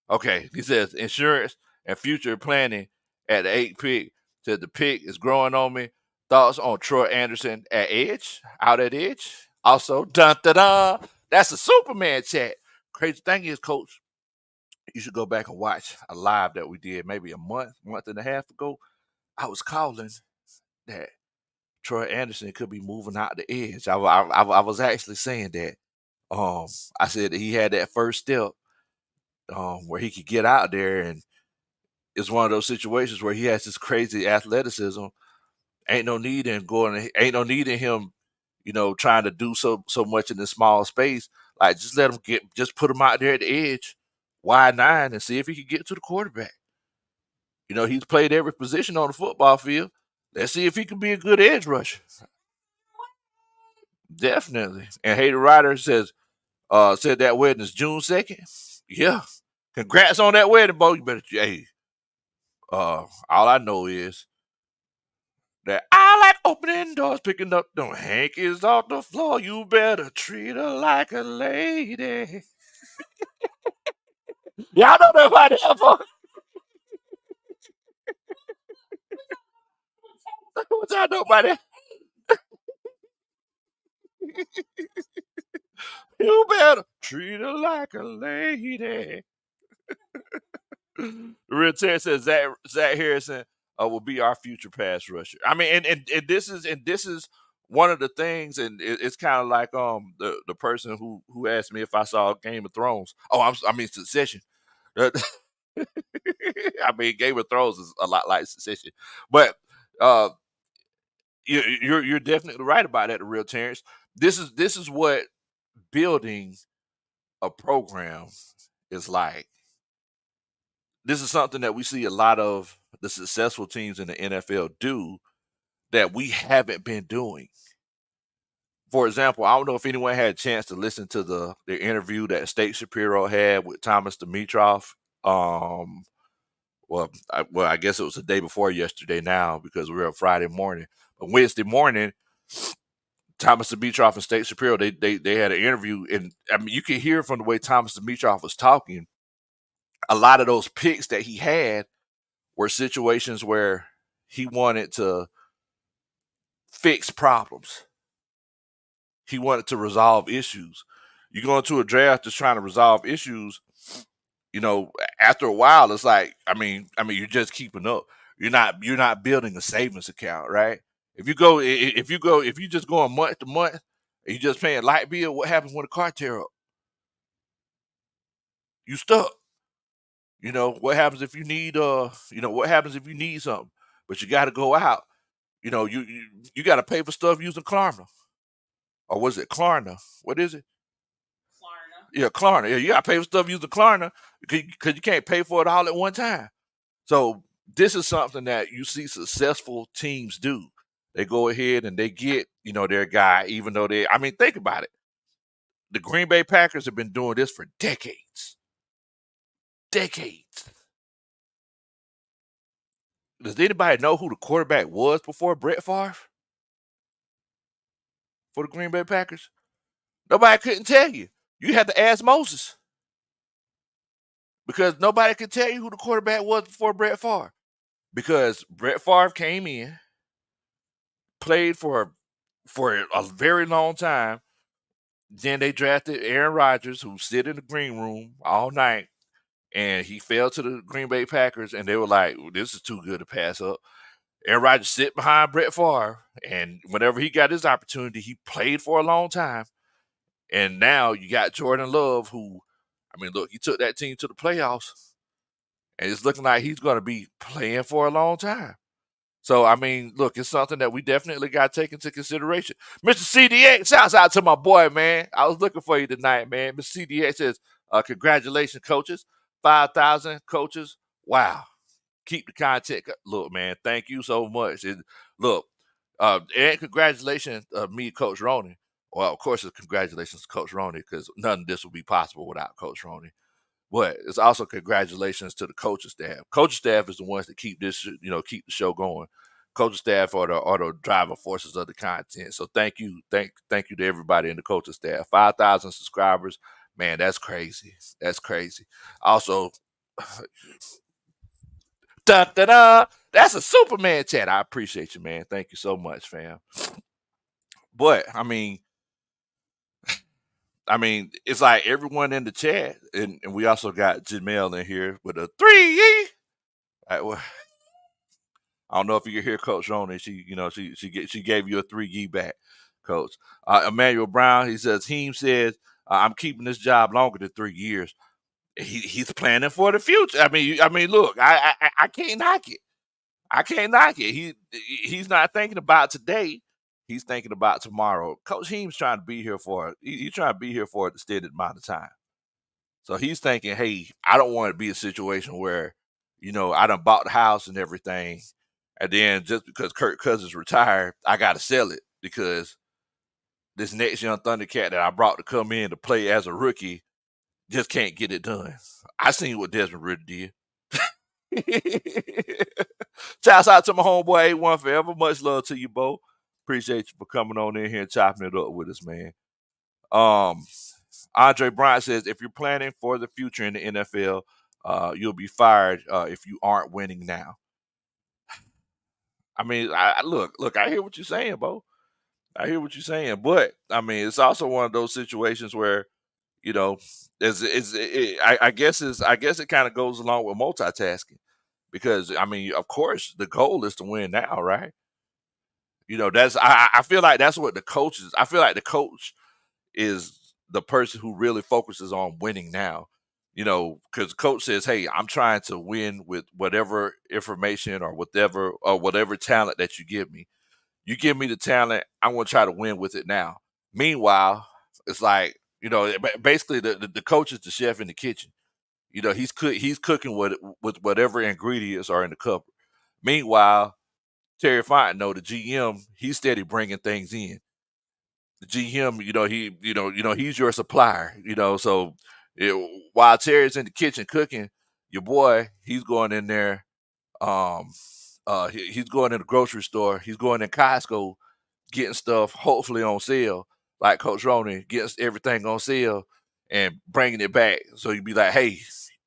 Okay, he says insurance and future planning at the 8th pick. Said the pick is growing on me. Thoughts on Troy Anderson at edge? Out at edge? Also, dun da da. That's a Superman chat. Crazy thing is, Coach, you should go back and watch a live that we did maybe a month and a half ago. I was calling that Troy Anderson could be moving out the edge. I was actually saying that. Um, I said that he had that first step where he could get out there, and it's one of those situations where he has this crazy athleticism. Ain't no need in him, trying to do so much in this small space. Like just let him just put him out there at the edge, wide nine, and see if he can get to the quarterback. He's played every position on the football field. Let's see if he can be a good edge rusher. Definitely. And Hayden Ryder said that wedding is June 2nd. Yeah. Congrats on that wedding, Bo. You better all I know is that I like opening doors, picking up them hankies off the floor. You better treat her like a lady. Y'all know that by that, folks. What y'all know by that? You better treat her like a lady. The real Ted says Zach Harrison will be our future pass rusher. I mean, and this is one of the things, and it's kind of like the person who asked me if I saw Game of Thrones. Oh, I mean Succession. I mean Game of Thrones is a lot like Succession, but uh, you're definitely right about that, the real Terrence. This is what building a program is like. This is something that we see a lot of the successful teams in the NFL do that we haven't been doing. For example, I don't know if anyone had a chance to listen to the interview that State Shapiro had with Thomas Dimitroff. Um, I guess it was the day before yesterday now because we're up Friday morning. But Wednesday morning, Thomas Dimitroff and State Shapiro they had an interview, and I mean you could hear from the way Thomas Dimitroff was talking. A lot of those picks that he had were situations where he wanted to fix problems. He wanted to resolve issues. You go into a draft just trying to resolve issues, after a while it's like, I mean you're just keeping up. You're not building a savings account, right? If you just going month to month and you just paying light bill, what happens when the car tear up? You stuck. What happens if you need what happens if you need something, but you got to go out. You got to pay for stuff using Klarna, or was it Klarna? What is it? Klarna. Yeah, Klarna. Yeah, you got to pay for stuff using Klarna because you can't pay for it all at one time. So this is something that you see successful teams do. They go ahead and they get their guy, even though I mean, think about it. The Green Bay Packers have been doing this for decades. Decades. Does anybody know who the quarterback was before Brett Favre for the Green Bay Packers? Nobody couldn't tell you. You had to ask Moses because nobody could tell you who the quarterback was before Brett Favre. Because Brett Favre came in, played for a very long time. Then they drafted Aaron Rodgers, who sit in the green room all night, and he fell to the Green Bay Packers, and they were like, "This is too good to pass up." Aaron Rodgers sit behind Brett Favre, and whenever he got his opportunity, he played for a long time. And now you got Jordan Love, who, I mean, look, he took that team to the playoffs, and it's looking like he's going to be playing for a long time. So, I mean, look, it's something that we definitely got to take into consideration. Mr. CDX, shouts out to my boy, man. I was looking for you tonight, man. Mr. CDX says, congratulations, coaches. 5,000 coaches. Wow. Keep the content. Look, man, thank you so much. Look, and congratulations, me, Coach Roney. Well, of course, it's congratulations to Coach Roney because none of this would be possible without Coach Roney. But it's also congratulations to the coaching staff. Coaching staff is the ones that keep keep the show going. Coaching staff are the driving forces of the content. So thank you to everybody in the coaching staff. 5,000 subscribers, man, that's crazy. That's crazy. Also, da da da, that's a Superman chat. I appreciate you, man. Thank you so much, fam. But I mean, I mean, it's like everyone in the chat, and we also got Jamel in here with a 3 well, I don't know if you can hear Coach Ronan. She gave you a 3 back, Coach. Emmanuel Brown, he says, says, I'm keeping this job longer than 3 years. He's planning for the future. I mean, look, I can't knock it. I can't knock it. He's not thinking about today. He's thinking about tomorrow. Coach Heem's trying to be here for he's trying to be here for an extended amount of time. So he's thinking, hey, I don't want to be a situation where, I done bought the house and everything, and then just because Kirk Cousins retired, I got to sell it because this next young Thundercat that I brought to come in to play as a rookie just can't get it done. I seen what Desmond Ritter did. Shouts out to my homeboy A1 Forever. Much love to you, Bo. Appreciate you for coming on in here and chopping it up with us, man. Andre Bryant says, if you're planning for the future in the NFL, you'll be fired if you aren't winning now. I mean, look, I hear what you're saying, Bo. I hear what you're saying, but I mean, it's also one of those situations where, you know, I guess it kind of goes along with multitasking because I mean, of course, the goal is to win now, right? That's I feel like that's what the coaches. I feel like the coach is the person who really focuses on winning now. Because coach says, "Hey, I'm trying to win with whatever information or whatever talent that you give me. You give me the talent, I'm going to try to win with it now." Meanwhile, it's like basically the coach is the chef in the kitchen. He's cooking with whatever ingredients are in the cupboard. Meanwhile, Terry Fontenot, the GM, he's steady bringing things in. The GM, he's your supplier. So while Terry's in the kitchen cooking, your boy, he's going in there. He's going in the grocery store. He's going in Costco, getting stuff hopefully on sale, like Coach Ronan gets everything on sale and bringing it back. So you'd be like, hey,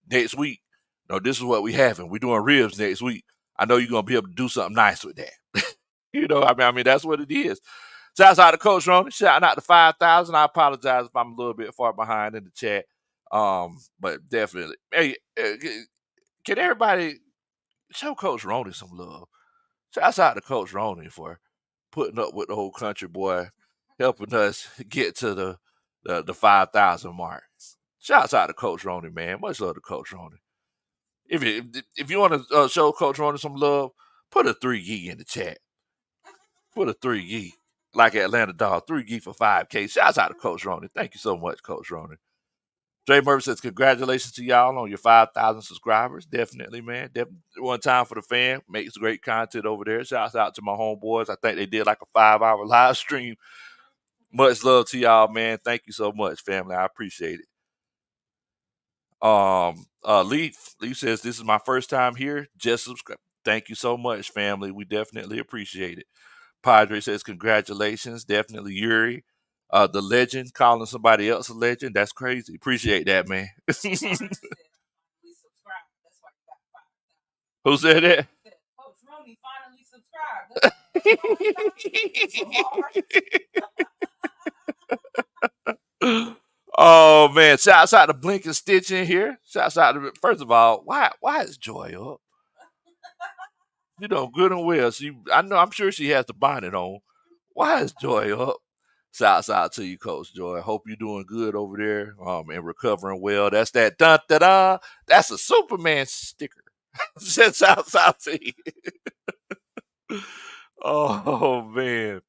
next week, this is what we having. We're doing ribs next week. I know you're gonna be able to do something nice with that. I mean, that's what it is. Shouts out to Coach Ronan. Shouting out to 5,000. I apologize if I'm a little bit far behind in the chat. But definitely, hey, can everybody show Coach Ronan some love? Shouts out to Coach Ronan for putting up with the whole country boy, helping us get to the 5,000 mark. Shouts out to Coach Ronan, man. Much love to Coach Ronan. If you want to show Coach Ronan some love, put a 3 in the chat. Put a 3 like Atlanta Dog, 3 for 5K. Shouts out to Coach Ronan. Thank you so much, Coach Ronan. Dre Murphy says, congratulations to y'all on your 5,000 subscribers. Definitely, man. Definitely one time for the fan. Makes great content over there. Shouts out to my homeboys. I think they did like a 5-hour live stream. Much love to y'all, man. Thank you so much, family. I appreciate it. Leaf says, this is my first time here. Just subscribe. Thank you so much, family. We definitely appreciate it. Padre says, congratulations. Definitely Yuri. The legend, calling somebody else a legend. That's crazy. Appreciate that, man. Who said that? Coach Rooney finally subscribed. Oh man, shouts out to Blink and Stitch in here. Shouts out to, first of all, why is Joy up? Good and well. I'm sure she has the bonnet on. Why is Joy up? Shouts out to you, Coach Joy. Hope you're doing good over there, and recovering well. That's that dun da da. That's a Superman sticker. Shouts out to you. Oh man,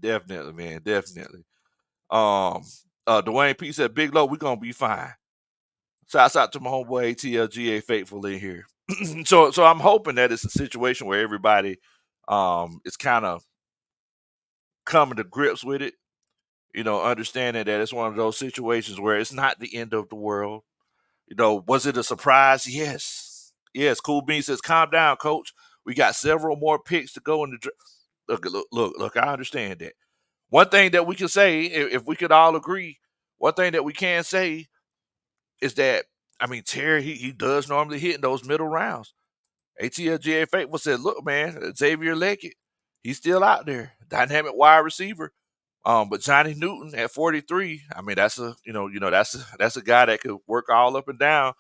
definitely, man, definitely. Dwayne P said, Big Low, we're gonna be fine. Shouts out to my homeboy ATLGA Faithful in here. So I'm hoping that it's a situation where everybody is kind of coming to grips with it, understanding that it's one of those situations where it's not the end of the world. Was it a surprise? Yes. Yes. Cool Bean says, calm down, coach. We got several more picks to go in the look, I understand that. One thing that we can say, if we could all agree, one thing that we can say is that, I mean, Terry, he does normally hit in those middle rounds. ATLGA Faithful said, look, man, Xavier Leggett, he's still out there. Dynamic wide receiver. But Johnny Newton at 43, I mean, that's a guy that could work all up and down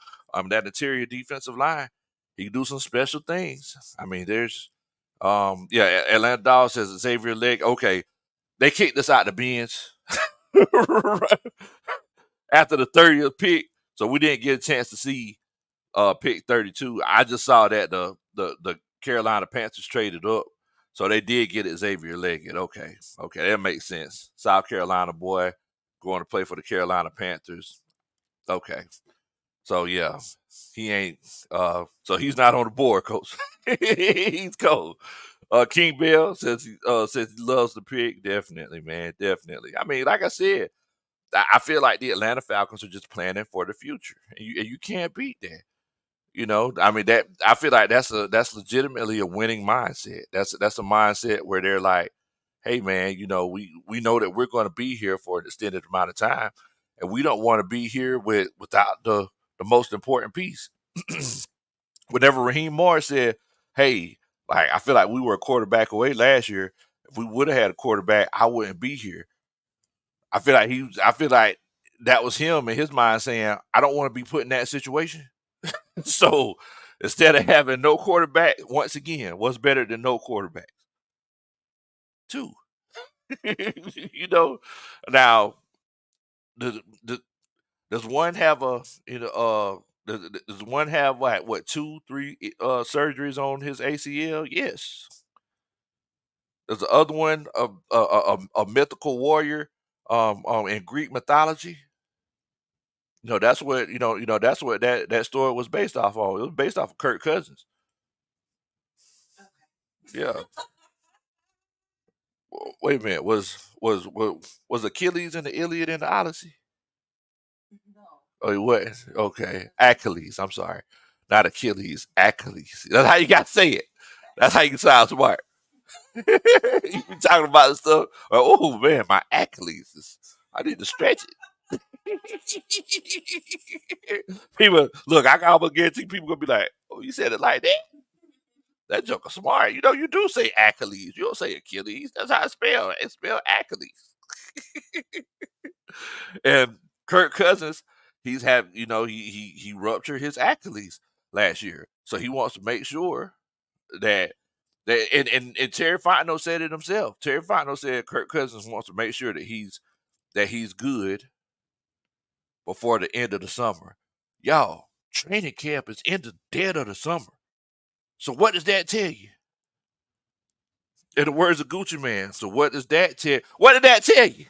that interior defensive line. He can do some special things. I mean, there's Atlanta Dog says Xavier Leg. Okay, they kicked us out the Benz after the 30th pick, so we didn't get a chance to see pick 32. I just saw that the Carolina Panthers traded up. So they did get it Xavier Leggett. Okay. Okay, that makes sense. South Carolina boy going to play for the Carolina Panthers. Okay. So yeah, he ain't so he's not on the board, coach. He's cold. King Bell says he loves the pick. Definitely, man. Definitely. I mean, like I said, I feel like the Atlanta Falcons are just planning for the future. And you can't beat that. I mean that I feel like that's legitimately a winning mindset. That's a mindset where they're like, hey man, we know that we're going to be here for an extended amount of time, and we don't want to be here without the most important piece. Whenever Raheem Morris said, hey, like I feel like we were a quarterback away last year. If we would have had a quarterback, I wouldn't be here. I feel like that was him in his mind saying, I don't want to be put in that situation. So instead of having no quarterback, once again, what's better than no quarterback? Two. you know. Now, does, does does one have does one have what 2, 3 surgeries on his ACL? Yes. Does the other one a mythical warrior in Greek mythology? That's what that's what that story was based off of. It was based off of Kirk Cousins. Yeah. Wait a minute. Was Achilles in the Iliad and the Odyssey? No. Oh, it was okay. Achilles. I'm sorry, not Achilles. Achilles. That's how you got to say it. That's how you can sound smart. You be talking about the stuff. Oh man, my Achilles is. I need to stretch it. People, look. I can almost guarantee people gonna be like, "Oh, you said it like that." That joker smart. You do say Achilles. You don't say Achilles. That's how it's spelled. It's spelled Achilles. And Kirk Cousins, he ruptured his Achilles last year, so he wants to make sure that and Terry Fontenot said it himself. Terry Fontenot said Kirk Cousins wants to make sure that he's good before the end of the summer. Y'all, training camp is in the dead of the summer. So what does that tell you? In the words of Gucci Man. So what does that tell? What did that tell you?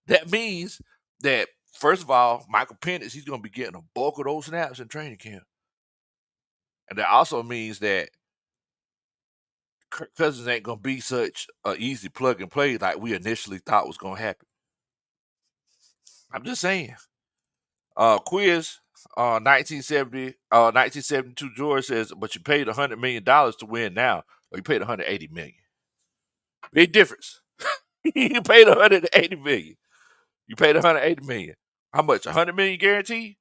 That means that first of all, Michael Penix, he's going to be getting a bulk of those snaps in training camp, and that also means that Kirk Cousins ain't going to be such an easy plug and play like we initially thought was going to happen. I'm just saying. Quiz, 1972 George says, but you paid $100 million to win now, or you paid 180 million. Big difference. You paid 180 million. You paid 180 million. How much? 100 million guaranteed?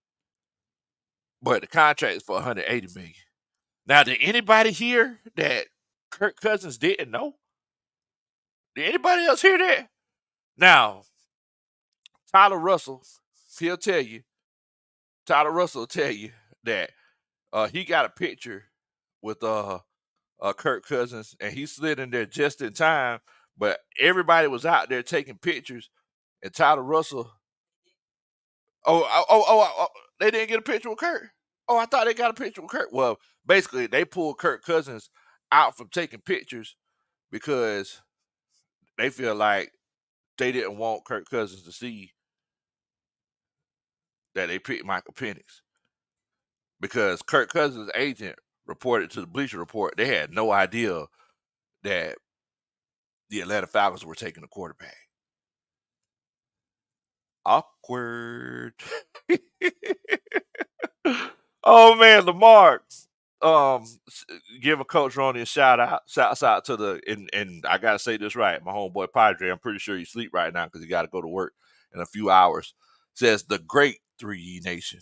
But the contract is for 180 million. Now, did anybody hear that Kirk Cousins didn't know? Did anybody else hear that? Now, Tyler Russell, he'll tell you. Tyler Russell will tell you that he got a picture with Kirk Cousins, and he slid in there just in time. But everybody was out there taking pictures, and Tyler Russell. Oh, they didn't get a picture with Kirk. Oh, I thought they got a picture with Kirk. Well, basically, they pulled Kirk Cousins out from taking pictures because they feel like they didn't want Kirk Cousins to see that they picked Michael Penix. Because Kirk Cousins' agent reported to the Bleacher Report they had no idea that the Atlanta Falcons were taking a quarterback. Awkward. Oh man, Lamar. Give a Coach Ronnie a shout out. Shouts out to and I gotta say this right. My homeboy Padre, I'm pretty sure he's asleep right now because he gotta go to work in a few hours. Says the great 3E Nation.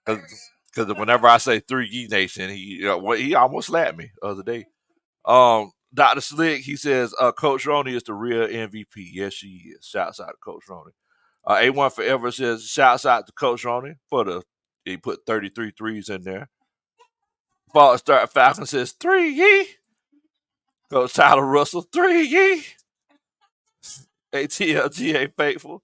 Because whenever I say 3E Nation, he almost slapped me the other day. Dr. Slick, he says, Coach Roney is the real MVP. Yes, she is. Shouts out to Coach Roney. A1 Forever says, shouts out to Coach Roney for he put 33 threes in there. Fall Start Falcon says, 3 Coach Tyler Russell, 3 ATLGA Faithful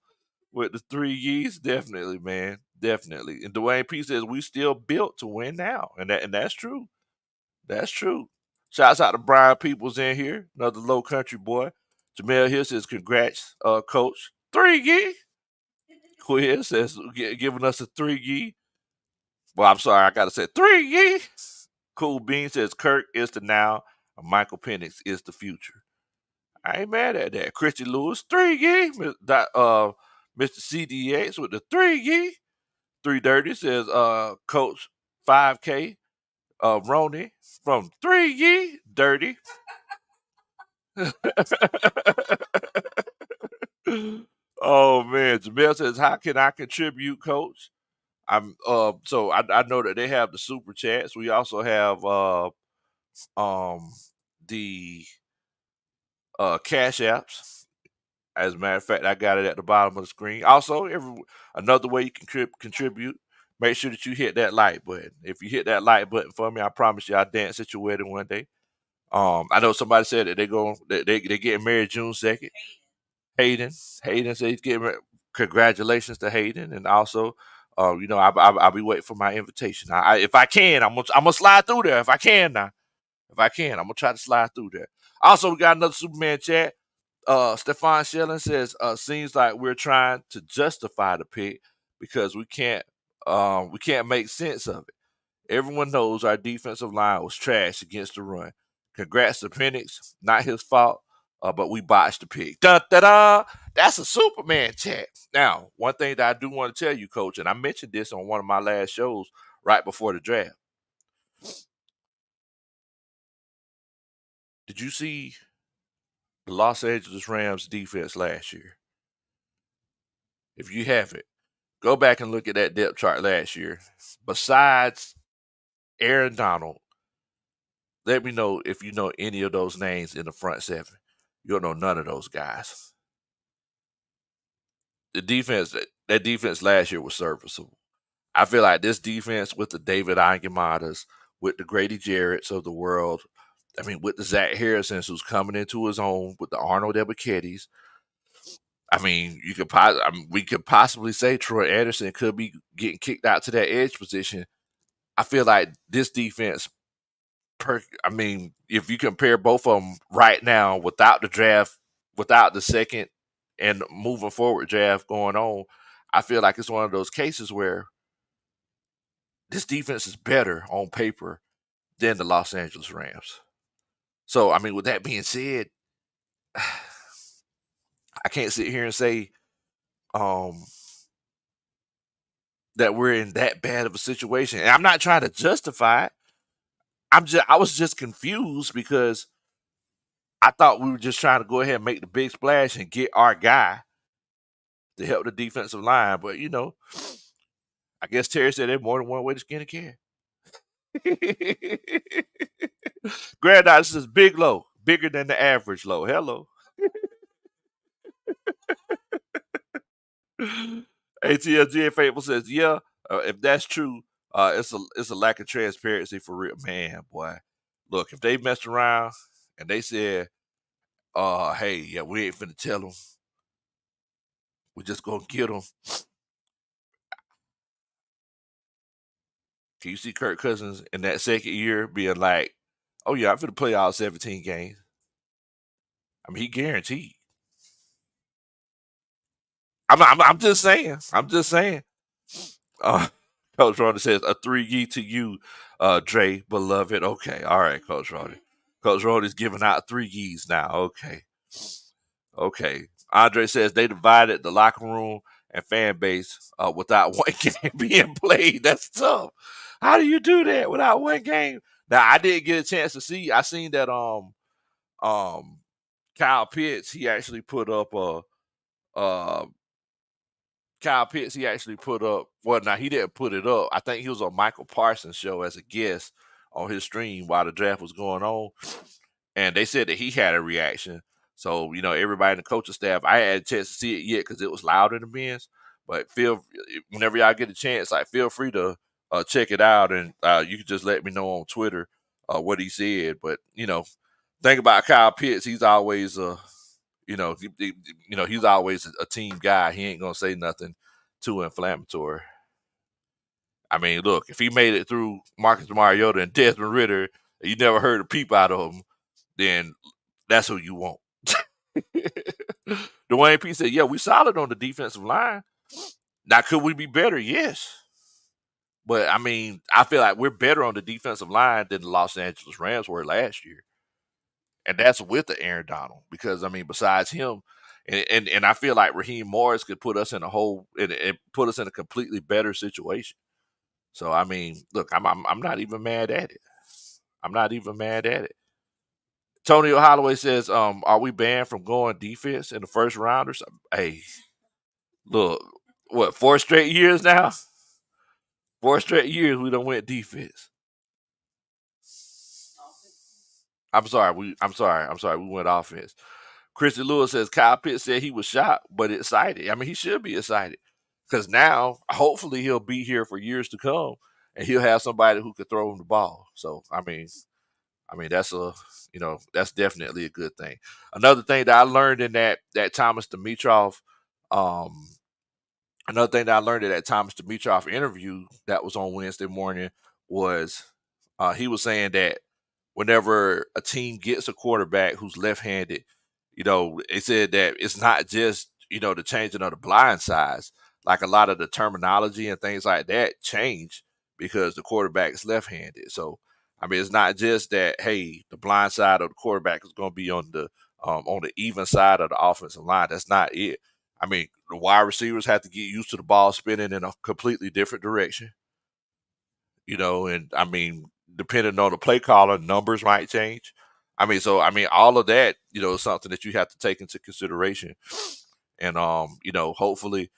with the 3 definitely, man. Definitely. And Dwayne P says, we still built to win now. And that's true. That's true. Shouts out to Brian Peoples in here, another low country boy. Jamel Hill says, congrats, coach. 3 Quiz says, giving us a 3 Well, I'm sorry, I got to say 3 Cool Bean says, Kirk is the now, and Michael Penix is the future. I ain't mad at that. Christy Lewis, 3 Mr. CDX with the 3 3 Dirty says, Coach 5K, Roney from 3 Dirty. Oh man, Jamel says, "How can I contribute, Coach?" I know that they have the super chats. We also have um the cash apps. As a matter of fact, I got it at the bottom of the screen. Also, another way you can contribute. Make sure that you hit that like button. If you hit that like button for me, I promise you I'll dance at your wedding one day. I know somebody said that they getting married June 2nd. Hayden. Hayden said he's getting congratulations to Hayden, and also, I'll be waiting for my invitation. If I can, I'm gonna slide through there. If I can now, if I can, I'm gonna try to slide through there. Also, we got another Superman chat. Stefan Schilling says, seems like we're trying to justify the pick because we can't make sense of it. Everyone knows our defensive line was trash against the run. Congrats to Penix. Not his fault, but we botched the pick. Dun, da, da. That's a Superman chat. Now, one thing that I do want to tell you, Coach, and I mentioned this on one of my last shows right before the draft. Did you see the Los Angeles Rams defense last year? If you haven't, go back and look at that depth chart last year. Besides Aaron Donald, let me know if you know any of those names in the front seven. You don't know none of those guys. The defense, that defense last year was serviceable. I feel like this defense with the David Angematas, with the Grady Jarretts of the world, I mean, with the Zach Harrisons who's coming into his own, with the Arnold Ebikettis, I mean, we could possibly say Troy Anderson could be getting kicked out to that edge position. I feel like this defense, if you compare both of them right now without the draft, without the second and moving forward draft going on, I feel like it's one of those cases where this defense is better on paper than the Los Angeles Rams. So, I mean, with that being said, I can't sit here and say um, that we're in that bad of a situation. And I'm not trying to justify it. I was just confused because I thought we were just trying to go ahead and make the big splash and get our guy to help the defensive line. But I guess Terry said there's more than one way to skin a cat. Granddad says big low, bigger than the average low. Hello. ATLGA Faithful says, yeah, if that's true, it's a lack of transparency for real. Man, boy. Look, if they messed around and they said, hey, yeah, we ain't finna tell them. We're just gonna get them. Can you see Kirk Cousins in that second year being like, oh yeah, I'm finna play all 17 games? I mean, he guaranteed. I'm just saying. I'm just saying. Uh, Coach Ronnie says a 3 to you, Dre, beloved. Okay, all right, Coach Ronnie. Coach Ronnie's giving out 3 now. Okay, okay. Andre says they divided the locker room and fan base without one game being played. That's tough. How do you do that without one game? Now I didn't get a chance to see. I seen that um Kyle Pitts he actually put up a Kyle Pitts, he actually put up. Well, now he didn't put it up. I think he was on Michael Parsons' show as a guest on his stream while the draft was going on. and they said that he had a reaction. So everybody in the coaching staff, I had a chance to see it yet because it was loud in the bins. But whenever y'all get a chance, like feel free to check it out, and you can just let me know on Twitter what he said. But think about Kyle Pitts, he's always he's always a team guy. He ain't gonna say nothing too inflammatory. I mean, look, if he made it through Marcus Mariota and Desmond Ritter, and you never heard a peep out of him, then that's who you want. Dwayne P said, "Yeah, we solid on the defensive line. Now, could we be better? Yes, but I mean, I feel like we're better on the defensive line than the Los Angeles Rams were last year, and that's with the Aaron Donald. Because I mean, besides him, and I feel like Raheem Morris could put us in a whole and put us in a completely better situation. So I mean, look, I'm not even mad at it. I'm not even mad at it." Tony Holloway says, "Are we banned from going defense in the first round or something?" Hey, look, what 4 straight years now? 4 straight years we don't went defense. I'm sorry. We went offense. Christy Lewis says Kyle Pitts said he was shocked, but excited. I mean, he should be excited because now hopefully he'll be here for years to come, and he'll have somebody who could throw him the ball. So I mean that's definitely a good thing. Another thing that I learned in that Thomas Dimitrov, um, another thing that I learned in that Thomas Dimitrov interview that was on Wednesday morning was he was saying that whenever a team gets a quarterback who's left-handed, they said that it's not just the changing of the blind sides. Like a lot of the terminology and things like that change because the quarterback is left-handed. So I mean, it's not just that hey, the blind side of the quarterback is going to be on the even side of the offensive line. That's not it. I mean, the wide receivers have to get used to the ball spinning in a completely different direction. And I mean, depending on the play caller, numbers might change. I mean, all of that, is something that you have to take into consideration. And hopefully,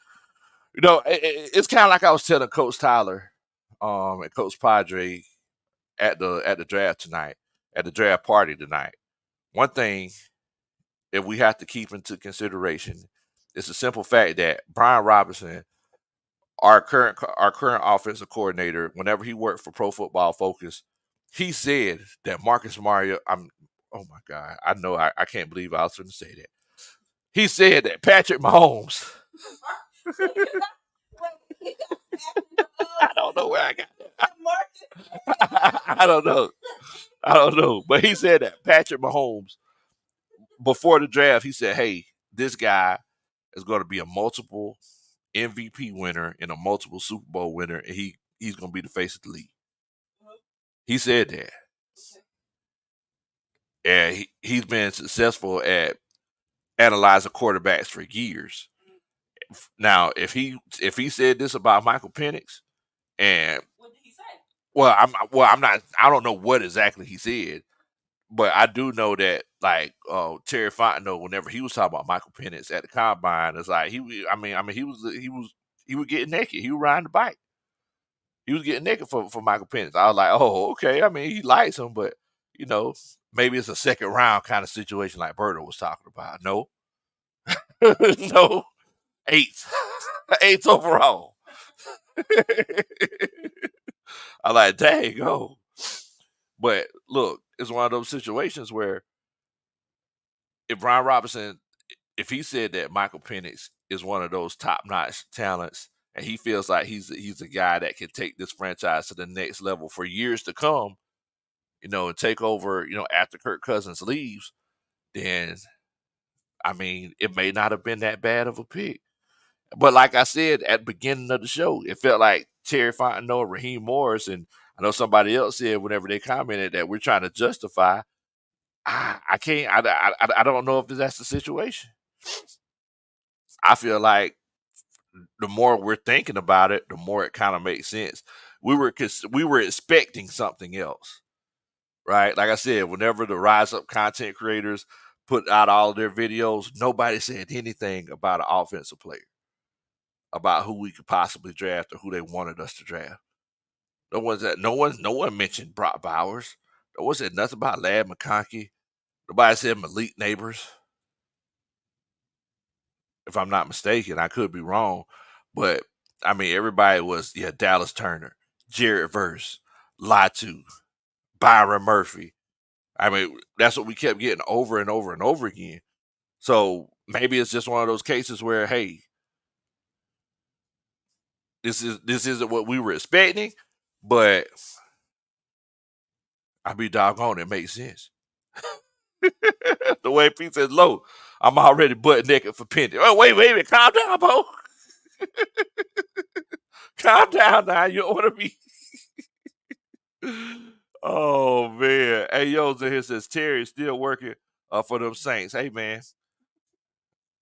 it's kind of like I was telling Coach Tyler, and Coach Padre at the draft tonight, at the draft party tonight. One thing that we have to keep into consideration is the simple fact that Brian Robinson, our current offensive coordinator, whenever he worked for Pro Football Focus, he said that Marcus Mario. Oh my God, I know I can't believe I was going to say that. He said that Patrick Mahomes. I don't know where I got that. I don't know. I don't know. But he said that Patrick Mahomes, before the draft, he said, "Hey, this guy is going to be a multiple MVP winner and a multiple Super Bowl winner, and he's going to be the face of the league." He said that, and he's been successful at analyzing quarterbacks for years. Now, if he said this about Michael Penix, and I'm not, I don't know what exactly he said, but I do know that like Terry Fontenot, whenever he was talking about Michael Penix at the combine, it's like I mean he was getting naked. He was riding the bike. He was getting naked for Michael Penix. I was like, oh, okay. I mean, he likes him, but you know, maybe it's a second round kind of situation like Berto was talking about. No, no, eighth, eighth overall. I like, dang, oh. But look, it's one of those situations where if Brian Robinson, if he said that Michael Penix is one of those top notch talents, and he feels like he's a guy that can take this franchise to the next level for years to come, and take over, after Kirk Cousins leaves, then I mean, it may not have been that bad of a pick. But like I said at the beginning of the show, it felt like Terry Fontenot, Raheem Morris, and I know somebody else said whenever they commented that we're trying to justify. I can't. I don't know if that's the situation. I feel like the more we're thinking about it, the more it kind of makes sense. We were expecting something else, right? Like I said, whenever the rise up content creators put out all of their videos, nobody said anything about an offensive player, about who we could possibly draft or who they wanted us to draft. No one mentioned Brock Bowers. No one said nothing about Lad McConkey. Nobody said Malik Neighbors, if I'm not mistaken. I could be wrong, but I mean everybody was Dallas Turner, Jared Verse, Latu, Byron Murphy. I mean that's what we kept getting over and over and over again. So maybe it's just one of those cases where hey, this isn't what we were expecting, but I be doggone it makes sense. The way Pete says low, I'm already butt naked for Penny. Oh wait a minute, calm down, Bo. Calm down now. You don't want to be. Oh man, hey Yo's in here says Terry's still working for them Saints. Hey man,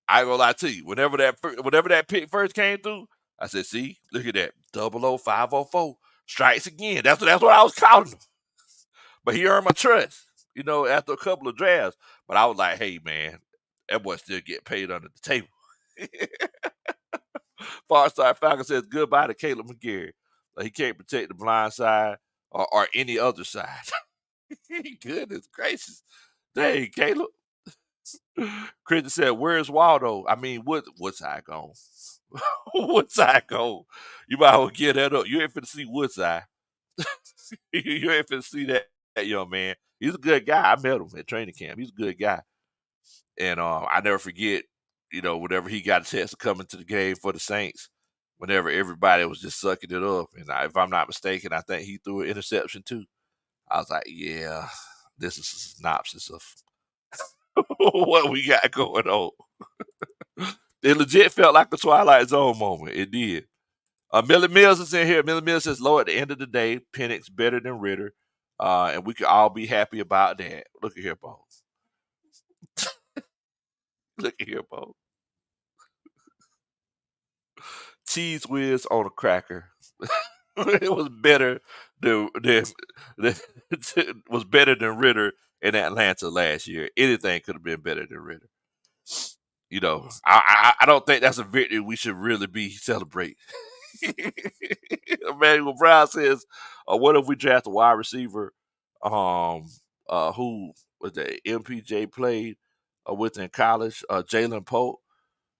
I ain't gonna lie to you. Whenever that pick first came through, I said, see, look at that 00504 strikes again. That's what I was calling him. But he earned my trust, after a couple of drafts. But I was like, hey man, that boy still get paid under the table. Farstar Falcon says goodbye to Caleb McGarry. He can't protect the blind side or any other side. Goodness gracious. Dang, Caleb. Christian said, where's Waldo? I mean, Woodside gone? Woodside gone. You might as well get that up. You ain't finna see Woodside. You ain't finna see that young man. He's a good guy. I met him at training camp. He's a good guy. And I never forget, whenever he got a chance to come into the game for the Saints, whenever everybody was just sucking it up. And if I'm not mistaken, I think he threw an interception too. I was like, yeah, this is a synopsis of what we got going on. It legit felt like a Twilight Zone moment. It did. Millie Mills is in here. Millie Mills says, low, at the end of the day, Penix better than Ritter. And we could all be happy about that. Look at here, Bo. Look at here, Bo. Cheese whiz on a cracker. It was better than was better than Ritter in Atlanta last year. Anything could have been better than Ritter. I don't think that's a victory we should really be celebrating. Emmanuel Brown says, "What if we draft a wide receiver? Who was that? MPJ played with in college? Jalen Pope.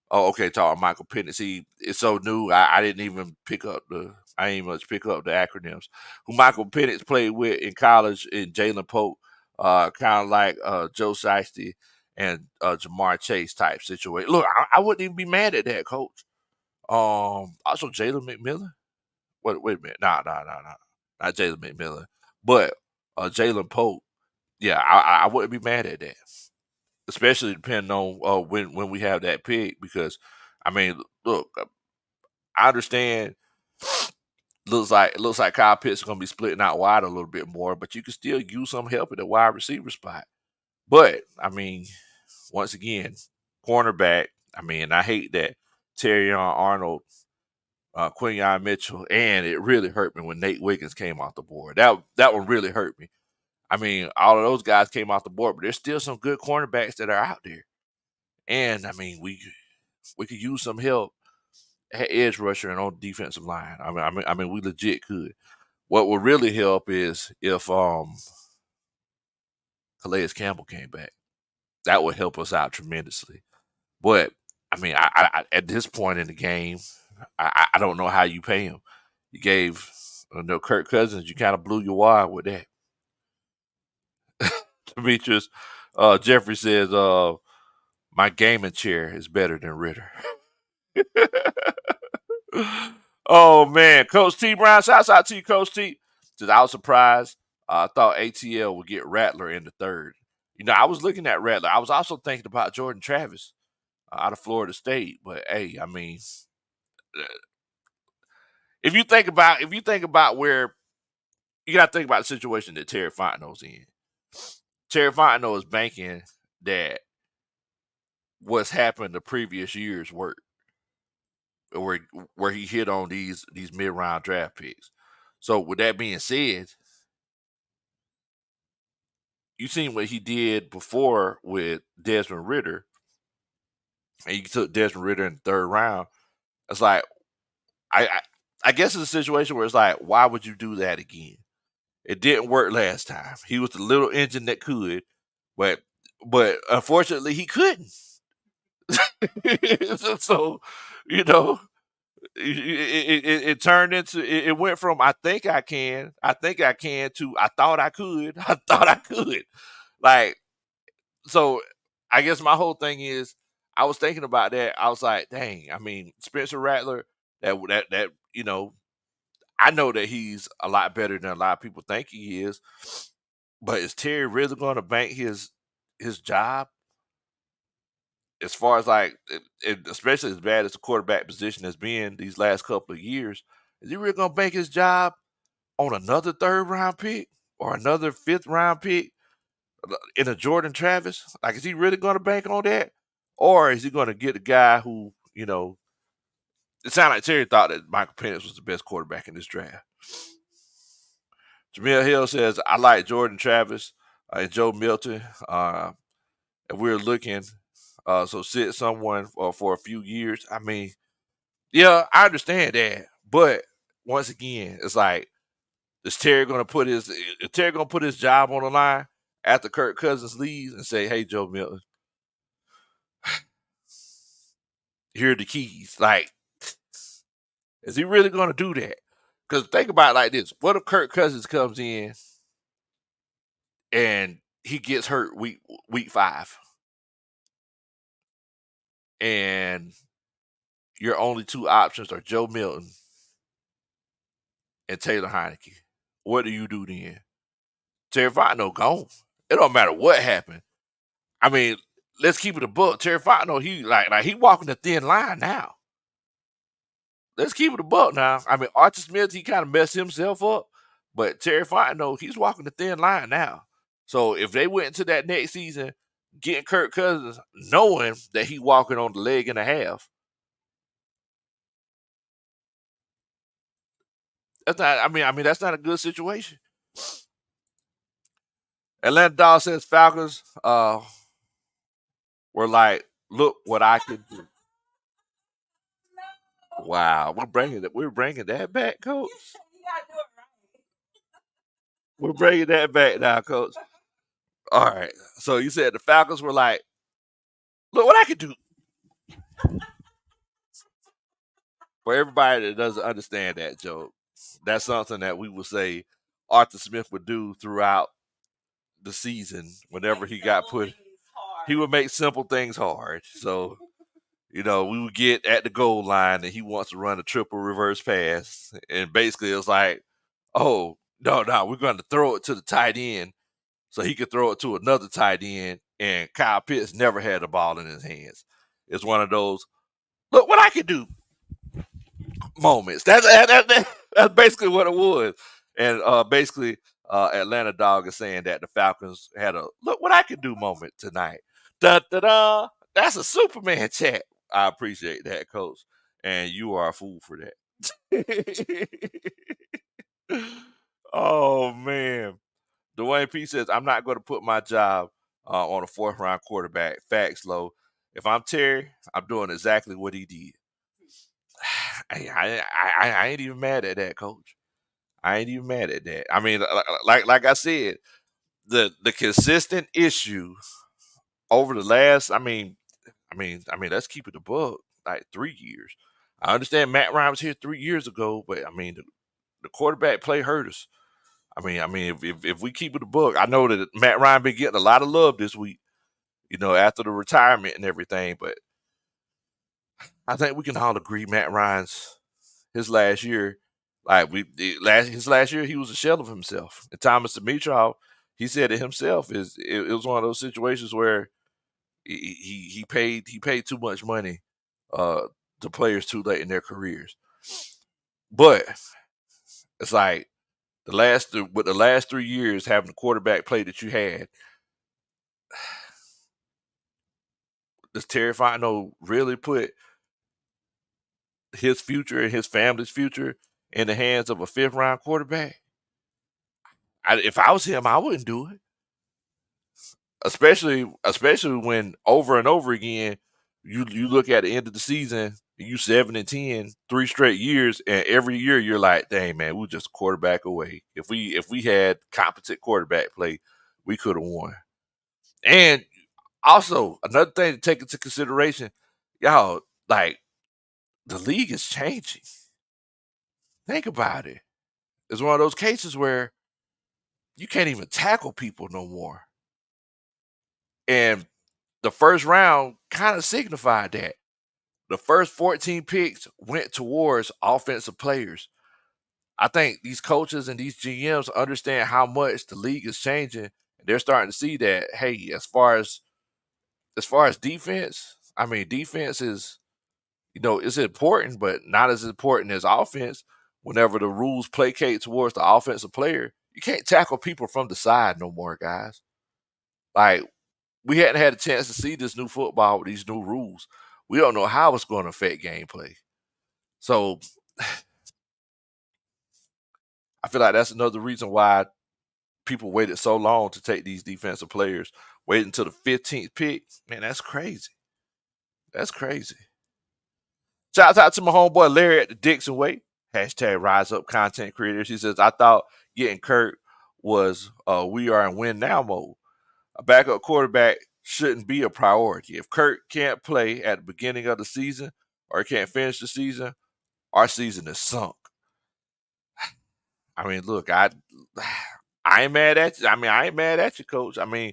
Oh, okay. Talking Michael Penix. It's so new. I didn't even pick up the. I didn't much pick up the acronyms. Who Michael Penix played with in college in Jalen Pope, kind of like Joe Shiesty and Jamar Chase type situation. Look, I wouldn't even be mad at that, Coach. Also Jalen McMillan. Wait a minute. Nah. Not Jalen McMillan, but Jalen Pope. Yeah, I wouldn't be mad at that, especially depending on when we have that pick. Because I mean, look, I understand. Looks like Kyle Pitts is going to be splitting out wide a little bit more, but you can still use some help at the wide receiver spot. But I mean, once again, cornerback. I mean, I hate that Terrion Arnold, Quinyon Mitchell, and it really hurt me when Nate Wiggins came off the board. That one really hurt me. I mean, all of those guys came off the board, but there's still some good cornerbacks that are out there. And I mean, we could use some help at edge rusher and on defensive line. I mean, we legit could. What would really help is if Calais Campbell came back. That would help us out tremendously. But I mean, at this point in the game, I don't know how you pay him. You gave Kirk Cousins. You kind of blew your wad with that. Demetrius Jeffrey says, "My gaming chair is better than Ritter." Oh man, Coach T Brown, shouts out to you, Coach T. Says I was surprised. I thought ATL would get Rattler in the third. I was looking at Rattler. I was also thinking about Jordan Travis out of Florida State. But hey, I mean, if you think about where you got to think about the situation that Terry Fontenot's in. Terry Fontenot is banking that what's happened the previous year's work, where he hit on these mid round draft picks. So with that being said, you seen what he did before with Desmond Ritter, and you took Desmond Ritter in the third round. It's like I guess it's a situation where it's like, why would you do that again? It didn't work last time. He was the little engine that could, but but unfortunately he couldn't. So, you know, it turned into it went from I think I can to I thought I could, I thought I could. Like so, I guess my whole thing is I was thinking about that. I was like, dang, I mean, Spencer Rattler, that I know that he's a lot better than a lot of people think he is, but is Terry really going to bank his job as far as like, especially as bad as the quarterback position has been these last couple of years? Is he really going to bank his job on another third round pick or another fifth round pick in a Jordan Travis? Like, is he really going to bank on that, or is he going to get a guy who It sounded like Terry thought that Michael Penix was the best quarterback in this draft. Jamil Hill says, I like Jordan Travis and Joe Milton. And we're looking, so sit someone for a few years. I mean, yeah, I understand that. But once again, it's like, is Terry going to put his job on the line after Kirk Cousins leaves and say, hey, Joe Milton, here are the keys? Like, is he really going to do that? Because think about it like this. What if Kirk Cousins comes in and he gets hurt week 5, and your only two options are Joe Milton and Taylor Heineke? What do you do then? Terry Fontenot gone. It don't matter what happened. I mean, let's keep it a book. Terry Fontenot, he like he walking the thin line now. Let's keep it a buck now. I mean, Arthur Smith, he kind of messed himself up, but Terry Fontenot, he's walking the thin line now. So if they went into that next season getting Kirk Cousins, knowing that he walking on the leg and a half, that's not. I mean, that's not a good situation. Atlanta Dog says Falcons were like, look what I can do. Wow, we're bringing that back, Coach. We're bringing that back now, Coach. All right. So you said the Falcons were like, look what I can do. For everybody that doesn't understand that joke, that's something that we would say Arthur Smith would do throughout the season whenever he got put. He would make simple things hard. So, we would get at the goal line and he wants to run a triple reverse pass. And basically it was like, oh, no, we're going to throw it to the tight end so he could throw it to another tight end. And Kyle Pitts never had the ball in his hands. It's one of those, look what I can do moments. That's basically what it was. And basically, Atlanta Dog is saying that the Falcons had a look what I can do moment tonight. Da da da. That's a Superman chat. I appreciate that, Coach. And you are a fool for that. Oh man. Dwayne P says, I'm not going to put my job on a fourth round quarterback. Facts low. If I'm Terry, I'm doing exactly what he did. I ain't even mad at that, Coach. I ain't even mad at that. I mean, like I said, the consistent issue over the last, let's keep it a book. Like 3 years. I understand Matt Ryan was here 3 years ago, but I mean, the quarterback play hurt us. If we keep it a book, I know that Matt Ryan been getting a lot of love this week. After the retirement and everything, but I think we can all agree Matt Ryan's his last year, like his last year, he was a shell of himself. And Thomas Dimitrov, he said it himself. It was one of those situations where he paid too much money uh, to players too late in their careers. But it's like with the last 3 years having the quarterback play that you had, does Terry Fontenot really put his future and his family's future in the hands of a fifth round quarterback? If I was him, I wouldn't do it. Especially when over and over again you look at the end of the season, you 7-10, 3 straight years, and every year you're like, dang man, we were just a quarterback away. If we had competent quarterback play, we could have won. And Also, another thing to take into consideration, y'all, like the league is changing. Think about it. It's one of those cases where you can't even tackle people no more. And the first round kind of signified that. The first 14 picks went towards offensive players. I think these coaches and these GMs understand how much the league is changing. And they're starting to see that, hey, as far as defense, I mean, defense is, it's important, but not as important as offense. Whenever the rules placate towards the offensive player, you can't tackle people from the side no more, guys. Like, we hadn't had a chance to see this new football with these new rules. We don't know how it's going to affect gameplay. So I feel like that's another reason why people waited so long to take these defensive players. Wait until the 15th pick. Man, that's crazy. That's crazy. Shout out to my homeboy Larry at the Dixon Way. Hashtag Rise Up Content Creators. He says, I thought getting Kirk was we are in win now mode. A backup quarterback shouldn't be a priority. If Kirk can't play at the beginning of the season or can't finish the season, our season is sunk. I mean, look, I ain't mad at you. I mean, I ain't mad at you, coach. I mean,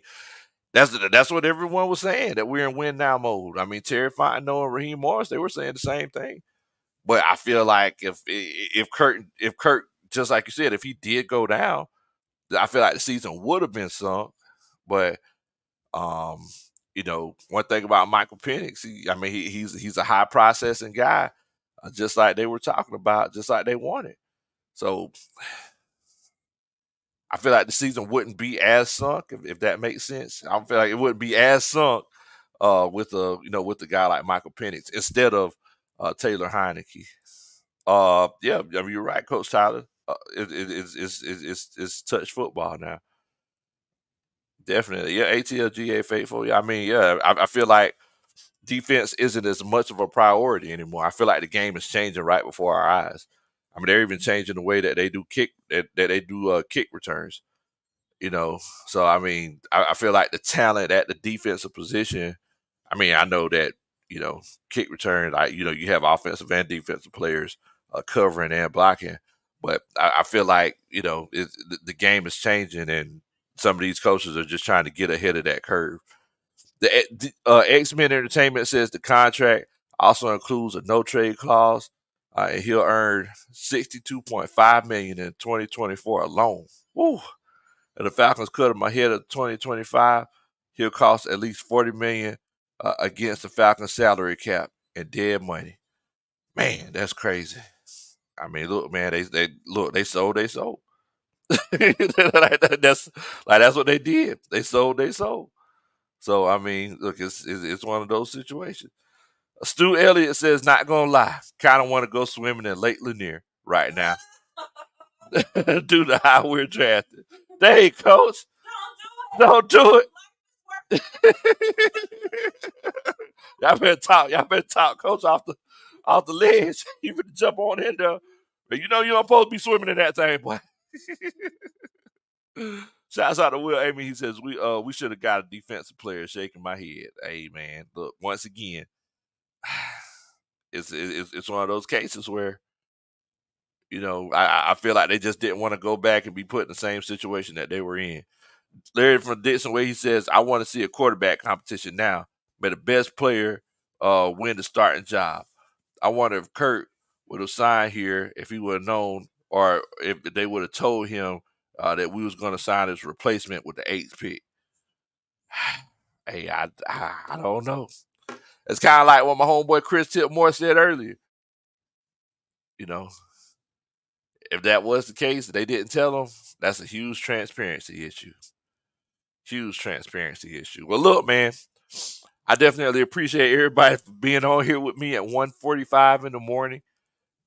that's what everyone was saying, that we're in win now mode. I mean, Terry Fontenot and Raheem Morris, they were saying the same thing. But I feel like if Kirk, just like you said, if he did go down, I feel like the season would have been sunk. But um, one thing about Michael Penix, he's a high processing guy, just like they were talking about, just like they wanted. So I feel like the season wouldn't be as sunk, if that makes sense. I feel like it wouldn't be as sunk with a guy like Michael Penix instead of Taylor Heineke. Yeah, I mean, you're right, Coach Tyler. It's touch football now. Definitely, yeah. ATLGA faithful. Yeah, I mean, yeah. I feel like defense isn't as much of a priority anymore. I feel like the game is changing right before our eyes. I mean, they're even changing the way that they do kick returns. You know, so I mean, I feel like the talent at the defensive position. I mean, I know that kick return, like you have offensive and defensive players covering and blocking, but I feel like the game is changing, and some of these coaches are just trying to get ahead of that curve. The X Men Entertainment says the contract also includes a no trade clause, and he'll earn $62.5 million in 2024 alone. Woo! And the Falcons cut him ahead of 2025. He'll cost at least $40 million against the Falcons salary cap and dead money. Man, that's crazy. I mean, look, man, they sold, they sold. That's what they did. They sold, they sold. So I mean, look, it's one of those situations. Stu Elliott says, not gonna lie, kind of want to go swimming in Lake Lanier right now due to how we're drafted. Hey, coach, don't do it. Y'all better talk. Y'all better talk, coach, off the ledge. You better jump on in there. But you don't supposed to be swimming in that thing, boy. Shouts out to Will Amy. He says we should have got a defensive player. Shaking my head. Hey man, look, once again, it's one of those cases where I feel like they just didn't want to go back and be put in the same situation that they were in. Larry from Dixon Way, he says, I want to see a quarterback competition now. May the best player win the starting job. I wonder if Kirk would have signed here if he would have known, or if they would have told him that we was going to sign his replacement with the eighth pick. Hey, I don't know. It's kind of like what my homeboy Chris Tipmore said earlier. You know, if that was the case, they didn't tell him. That's a huge transparency issue. Huge transparency issue. Well, look, man, I definitely appreciate everybody for being on here with me at 1:45 in the morning.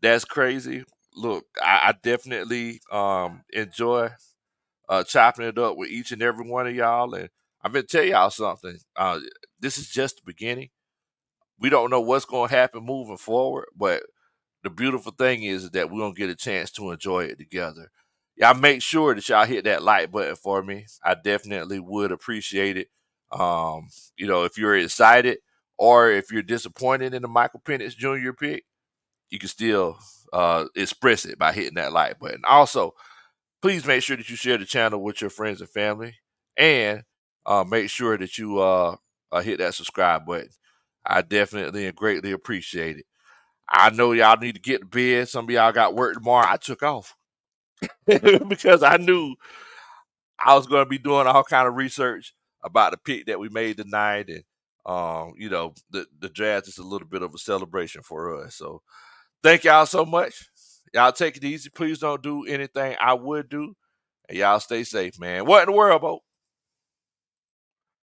That's crazy. Look, I definitely enjoy chopping it up with each and every one of y'all. And I'm gonna tell y'all something. This is just the beginning. We don't know what's gonna happen moving forward, but the beautiful thing is that we're gonna get a chance to enjoy it together. Y'all make sure that y'all hit that like button for me. I definitely would appreciate it. If you're excited or if you're disappointed in the Michael Penix Jr. pick, you can still express it by hitting that like button. Also, please make sure that you share the channel with your friends and family, and make sure that you hit that subscribe button. I definitely and greatly appreciate it. I know y'all need to get to bed. Some of y'all got work tomorrow. I took off because I knew I was going to be doing all kind of research about the pick that we made tonight, and the draft is a little bit of a celebration for us. So thank y'all so much. Y'all take it easy. Please don't do anything I would do, and y'all stay safe, man. What in the world, Bo?